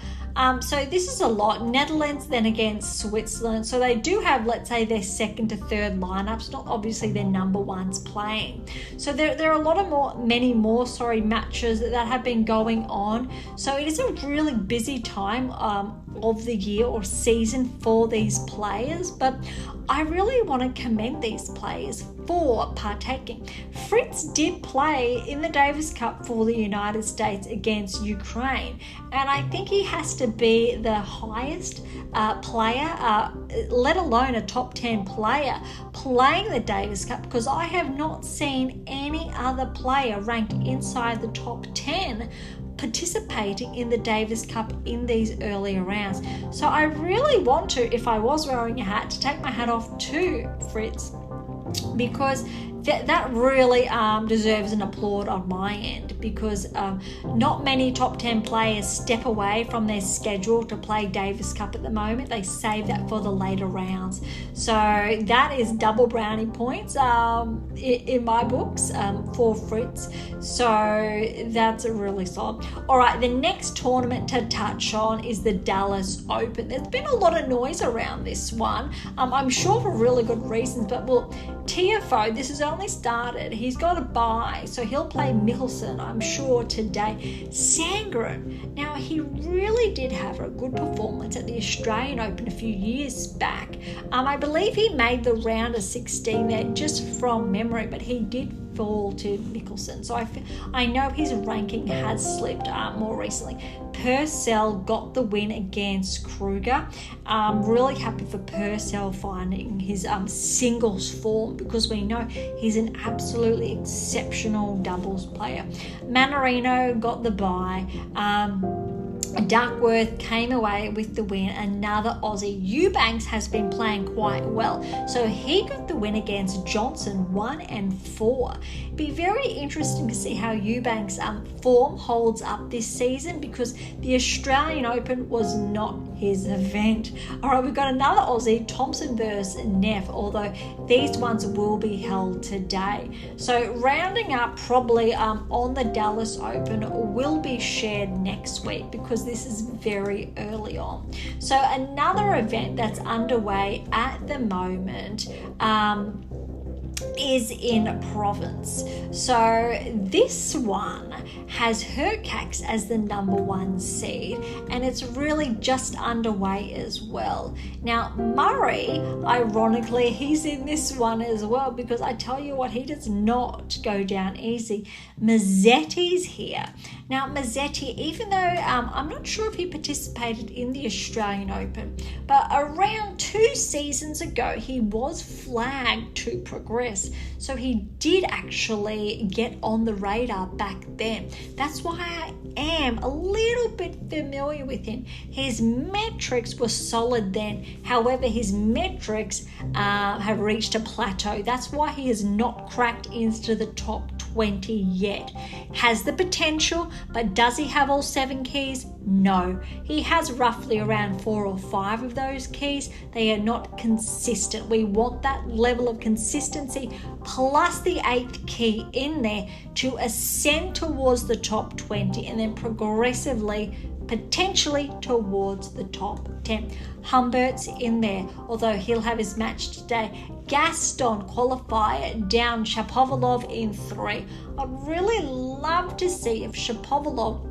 So this is a lot. Netherlands then against Switzerland. So they do have, let's say, their second to third lineups, not obviously their number ones playing. So there are a lot of many more matches that have been going on. So it is a really busy time of the year or season for these players. But I really want to commend these players for partaking. Fritz did play in the Davis Cup for the United States against Ukraine, and I think he has to be the highest player, let alone a top 10 player playing the Davis Cup, because I have not seen any other player ranked inside the top 10 participating in the Davis Cup in these earlier rounds. So I really want to, if I was wearing a hat, to take my hat off to Fritz, because that really deserves an applaud on my end, because not many top 10 players step away from their schedule to play Davis Cup at the moment. They save that for the later rounds. So that is double brownie points in my books for Fritz. So that's really solid. All right, the next tournament to touch on is the Dallas Open. There's been a lot of noise around this one. I'm sure for really good reasons, but well, TFO, this has only started. He's got a bye, so he'll play Mickelson, I'm sure, today. Sandgren, now he really did have a good performance at the Australian Open a few years back. I believe he made the round of 16 there, just from memory, but he did fall to Mickelson. So I know his ranking has slipped more recently. Purcell got the win against Kruger. I'm really happy for Purcell finding his singles form, because we know he's an absolutely exceptional doubles player. Mannarino got the bye. Duckworth came away with the win, another Aussie. Eubanks has been playing quite well, so he got the win against Johnson, 1 and 4. Be very interesting to see how Eubanks' form holds up this season, because the Australian Open was not his event. All right, we've got another Aussie, Thompson versus Neff, although these ones will be held today. So rounding up probably on the Dallas Open will be shared next week, because this is very early on. So another event that's underway at the moment is in Provence. So this one has Hercax as the number 1 seed, and it's really just underway as well. Now Murray, ironically, he's in this one as well, because I tell you what, he does not go down easy. Mazzetti's here. Now, Mazzetti, even though I'm not sure if he participated in the Australian Open, but around 2 seasons ago, he was flagged to progress. So he did actually get on the radar back then. That's why I am a little bit familiar with him. His metrics were solid then. However, his metrics have reached a plateau. That's why he has not cracked into the top 20 yet. Has the potential, but does he have all 7 keys? No. He has roughly around 4 or 5 of those keys. They are not consistent. We want that level of consistency plus the 8th key in there to ascend towards the top 20 and then progressively potentially towards the top 10. Humbert's in there, although he'll have his match today. Gaston qualifier down, Shapovalov in 3. I'd really love to see if Shapovalov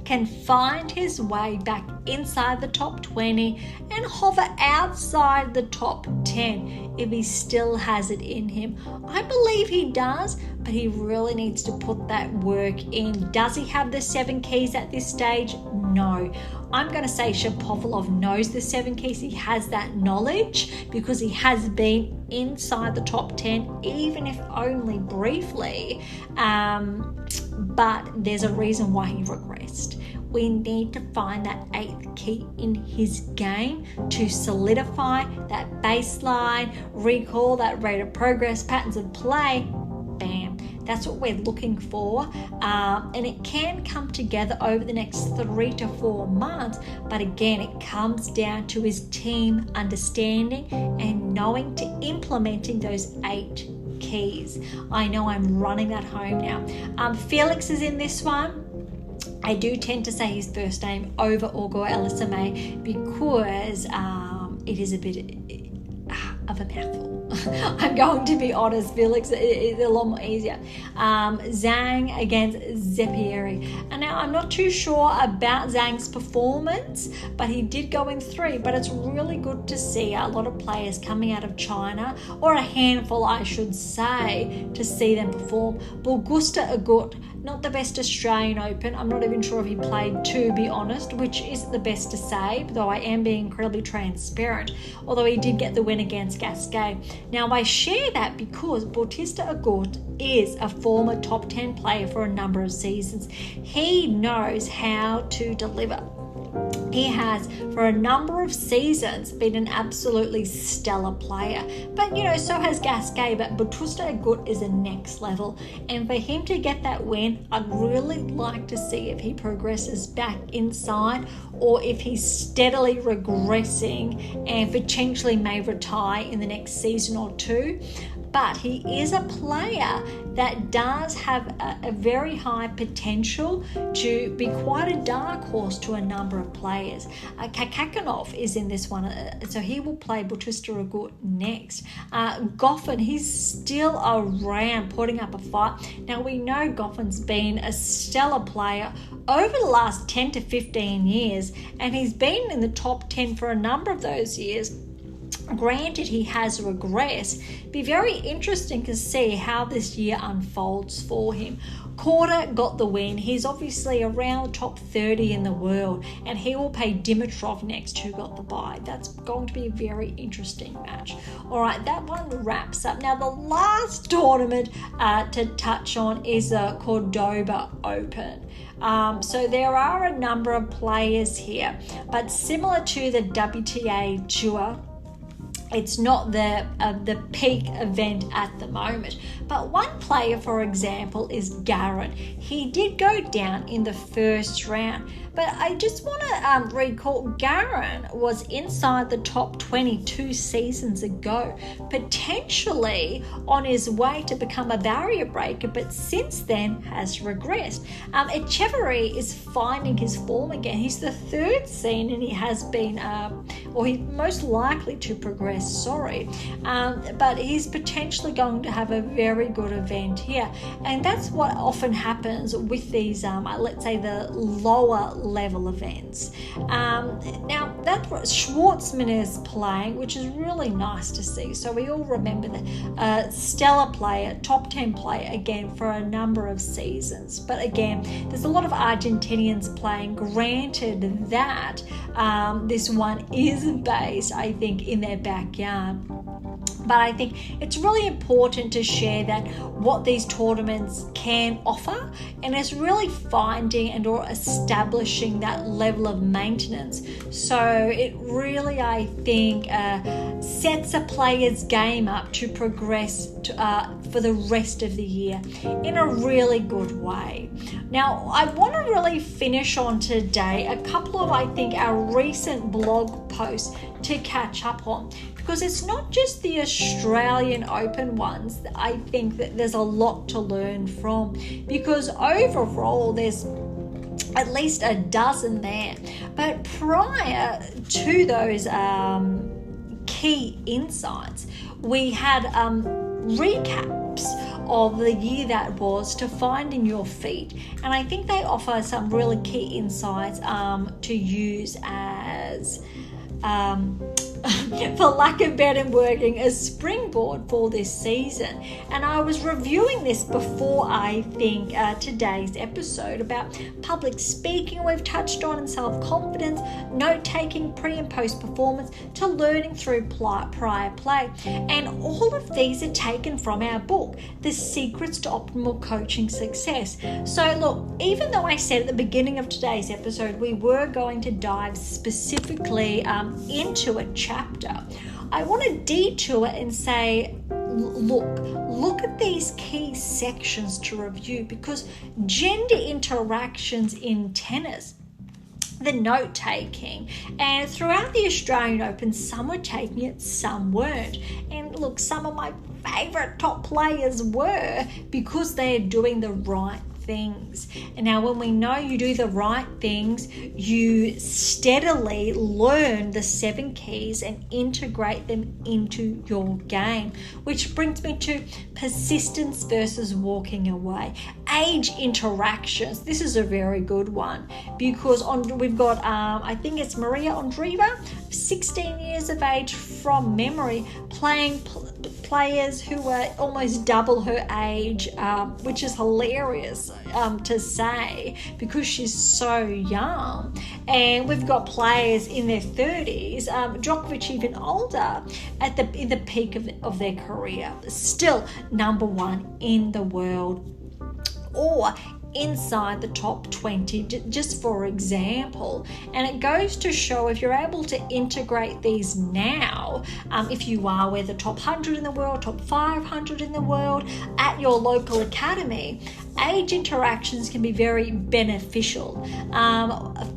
can find his way back inside the top 20 and hover outside the top 10 if he still has it in him. I believe he does, but he really needs to put that work in. Does he have the 7 keys at this stage? No. I'm going to say Shapovalov knows the 7 keys. He has that knowledge because he has been inside the top 10, even if only briefly. But there's a reason why he regressed. We need to find that 8th key in his game to solidify that baseline, recall that rate of progress, patterns of play. Bam. That's what we're looking for. And it can come together over the next 3 to 4 months. But again, it comes down to his team understanding and knowing to implementing those 8 keys. I know I'm running that home now. Felix is in this one. I do tend to say his first name over Augur Elisame because it is a bit of a mouthful. I'm going to be honest, Felix is a lot more easier. Zhang against Zeppieri. And now I'm not too sure about Zhang's performance, but he did go in 3. But it's really good to see a lot of players coming out of China, or a handful, I should say, to see them perform. Augusta Agut, not the best Australian Open. I'm not even sure if he played, to be honest, which isn't the best to say, though I am being incredibly transparent, although he did get the win against Gasquet. Now, I share that because Bautista Agut is a former top 10 player for a number of seasons. He knows how to deliver. He has, for a number of seasons, been an absolutely stellar player. But, so has Gasquet, but Bautista Agut is a next level. And for him to get that win, I'd really like to see if he progresses back inside or if he's steadily regressing and potentially may retire in the next season or 2. But he is a player that does have a very high potential to be quite a dark horse to a number of players. Kakakanov is in this one, so he will play Bautista Agut next. Goffin, he's still around putting up a fight. Now, we know Goffin's been a stellar player over the last 10 to 15 years, and he's been in the top 10 for a number of those years. Granted, he has regressed. Be very interesting to see how this year unfolds for him. Korda got the win. He's obviously around top 30 in the world, and he will play Dimitrov next, who got the bye. That's going to be a very interesting match. All right, that one wraps up. Now, the last tournament to touch on is the Cordoba Open. So there are a number of players here, but similar to the WTA Tour, it's not the peak event at the moment. But one player, for example, is Garin. He did go down in the first round. But I just want to recall, Garin was inside the top 22 seasons ago, potentially on his way to become a barrier breaker, but since then has regressed. Echeverry is finding his form again. He's the 3rd seed, and he has been, or he's most likely to progress, but he's potentially going to have a very good event here. And that's what often happens with these, let's say, the lower level events. Now that's what Schwartzman is playing, which is really nice to see. So we all remember the stellar player, top 10 player again for a number of seasons. But again, there's a lot of Argentinians playing. Granted that this one is based, I think, in their backyard. But I think it's really important to share that what these tournaments can offer, and it's really finding and or establishing that level of maintenance. So it really, I think, sets a player's game up to progress for the rest of the year in a really good way. Now, I want to really finish on today a couple of, I think, our recent blog posts to catch up on, because it's not just the Australian Open ones. I think that there's a lot to learn from, because overall there's at least a dozen there. But prior to those key insights, we had recaps of the year that was to finding your feet, and I think they offer some really key insights to use as for lack of better wording, a springboard for this season. And I was reviewing this before, I think, today's episode about public speaking we've touched on, and self-confidence, note-taking, pre and post-performance, to learning through prior play. And all of these are taken from our book, The Secrets to Optimal Coaching Success. So look, even though I said at the beginning of today's episode we were going to dive specifically into a chapter, I want to detour and say, look at these key sections to review, because gender interactions in tennis, the note taking, and throughout the Australian Open, some were taking it, some weren't. And look, some of my favourite top players were, because they're doing the right things. And now when we know you do the right things, you steadily learn the 7 keys and integrate them into your game, which brings me to persistence versus walking away. Age interactions, this is a very good one, because we've got I think it's Maria Andreeva, 16 years of age from memory, playing players who were almost double her age, which is hilarious to say, because she's so young. And we've got players in their 30s, Djokovic even older, in the peak of their career, still number 1 in the world, or inside the top 20, just for example. And it goes to show, if you're able to integrate these now, if you are with the top 100 in the world, top 500 in the world at your local academy, age interactions can be very beneficial.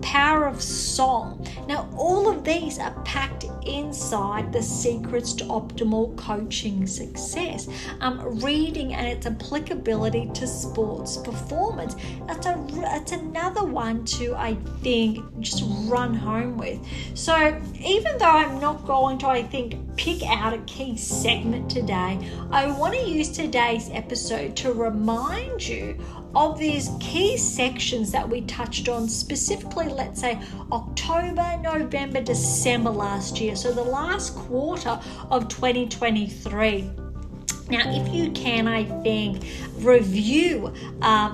Power of song. Now, all of these are packed inside The Secrets to Optimal Coaching Success. Reading and its applicability to sports performance. That's another one to, I think, just run home with. So even though I'm not going to, I think, pick out a key segment today, I want to use today's episode to remind you of these key sections that we touched on, specifically, let's say, October, November, December last year. So the last quarter of 2023. Now, if you can, I think, review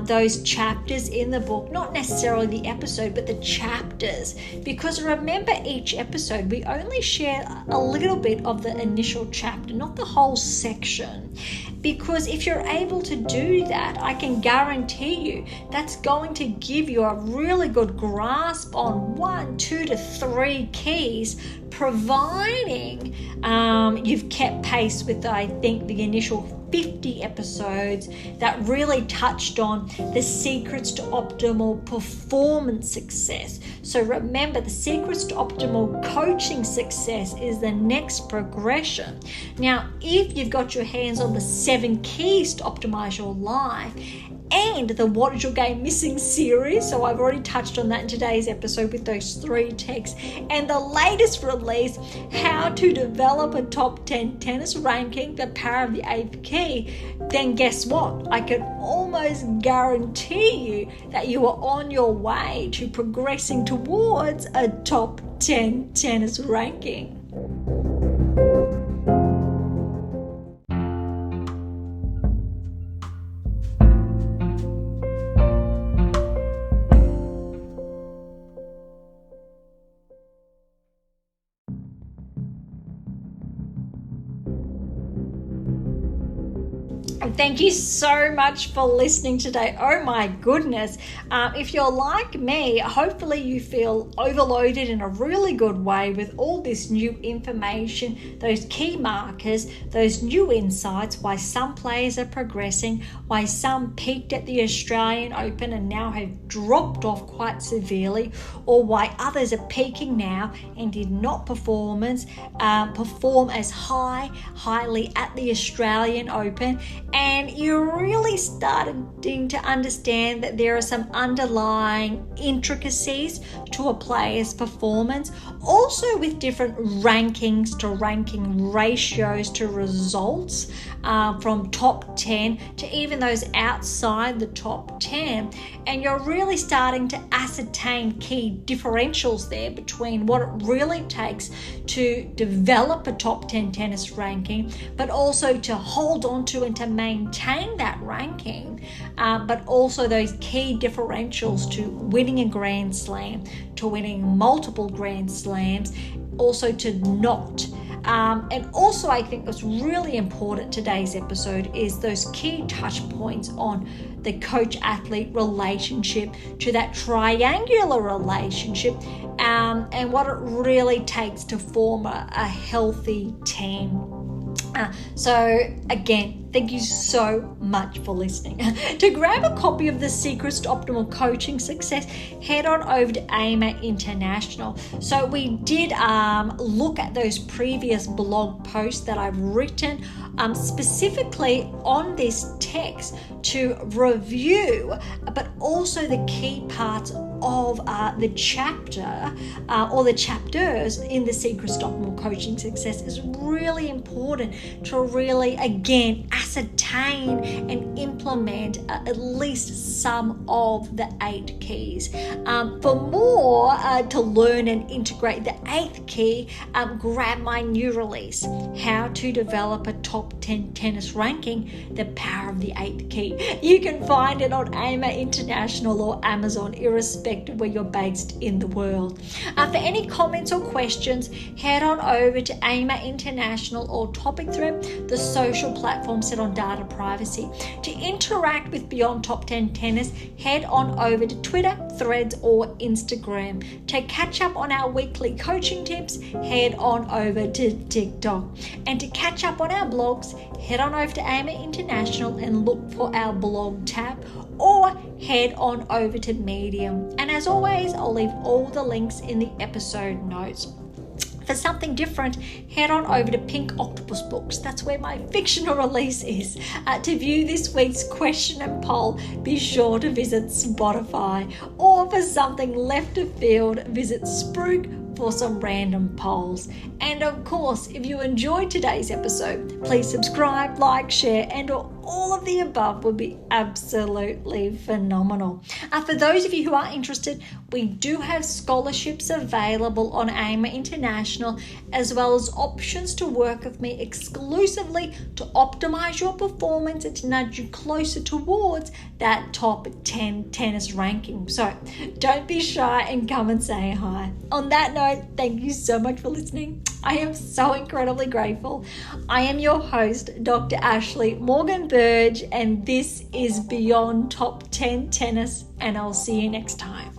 those chapters in the book, not necessarily the episode, but the chapters, because remember, each episode we only share a little bit of the initial chapter, not the whole section. Because if you're able to do that, I can guarantee you that's going to give you a really good grasp on 1, 2 to 3 keys, providing you've kept pace with, I think, the initial 50 episodes that really touched on the secrets to optimal performance success. So remember, the secrets to optimal coaching success is the next progression. Now, if you've got your hands on the 7 keys to optimize your life and the What Is Your Game Missing series, so I've already touched on that in today's episode with those 3 texts, and the latest release release, How to Develop a Top 10 Tennis Ranking, The Power of the Eighth Key, then guess what? I can almost guarantee you that you are on your way to progressing towards a top 10 tennis ranking. Thank you so much for listening today. Oh my goodness. If you're like me, hopefully you feel overloaded in a really good way with all this new information, those key markers, those new insights, why some players are progressing, why some peaked at the Australian Open and now have dropped off quite severely, or why others are peaking now and did not perform as highly at the Australian Open. And you're really starting to understand that there are some underlying intricacies to a player's performance, also with different rankings to ranking ratios to results, from top 10 to even those outside the top 10. And you're really starting to ascertain key differentials there between what it really takes to develop a top 10 tennis ranking, but also to hold on to and to maintain that ranking, but also those key differentials to winning a Grand Slam, to winning multiple Grand Slams, also to not. And also I think what's really important today's episode is those key touch points on the coach-athlete relationship to that triangular relationship, and what it really takes to form a healthy team. So again, thank you so much for listening. To grab a copy of The Secrets to Optimal Coaching Success, head on over to AIMA International. So we did look at those previous blog posts that I've written specifically on this text to review, but also the key parts of the chapter or the chapters in The Secrets to Optimal Coaching Success is really important to really, again, ascertain and implement at least some of the 8 keys. For more to learn and integrate the 8th key, grab my new release, How to Develop a Top 10 Tennis Ranking, The Power of the 8th Key. You can find it on AIMA International or Amazon, irrespective where you're based in the world. For any comments or questions, head on over to AIMA International or Topic Thread, the social platform set on data privacy. To interact with Beyond Top 10 Tennis, head on over to Twitter, Threads, or Instagram. To catch up on our weekly coaching tips, head on over to TikTok. And to catch up on our blogs, head on over to AIMA International and look for our blog tab, or head on over to Medium. And as always, I'll leave all the links in the episode notes. For something different, head on over to Pink Octopus Books. That's where my fictional release is. To view this week's question and poll, be sure to visit Spotify. Or for something left of field, visit Spruik for some random polls. And of course, if you enjoyed today's episode, please subscribe, like, share, and all of the above would be absolutely phenomenal. For those of you who are interested, we do have scholarships available on AIMA International, as well as options to work with me exclusively to optimize your performance and to nudge you closer towards that top 10 tennis ranking. So don't be shy and come and say hi. On that note, thank you so much for listening. I am so incredibly grateful. I am your host, Dr. Ashley Morgan Berge, and this is Beyond Top 10 Tennis, and I'll see you next time.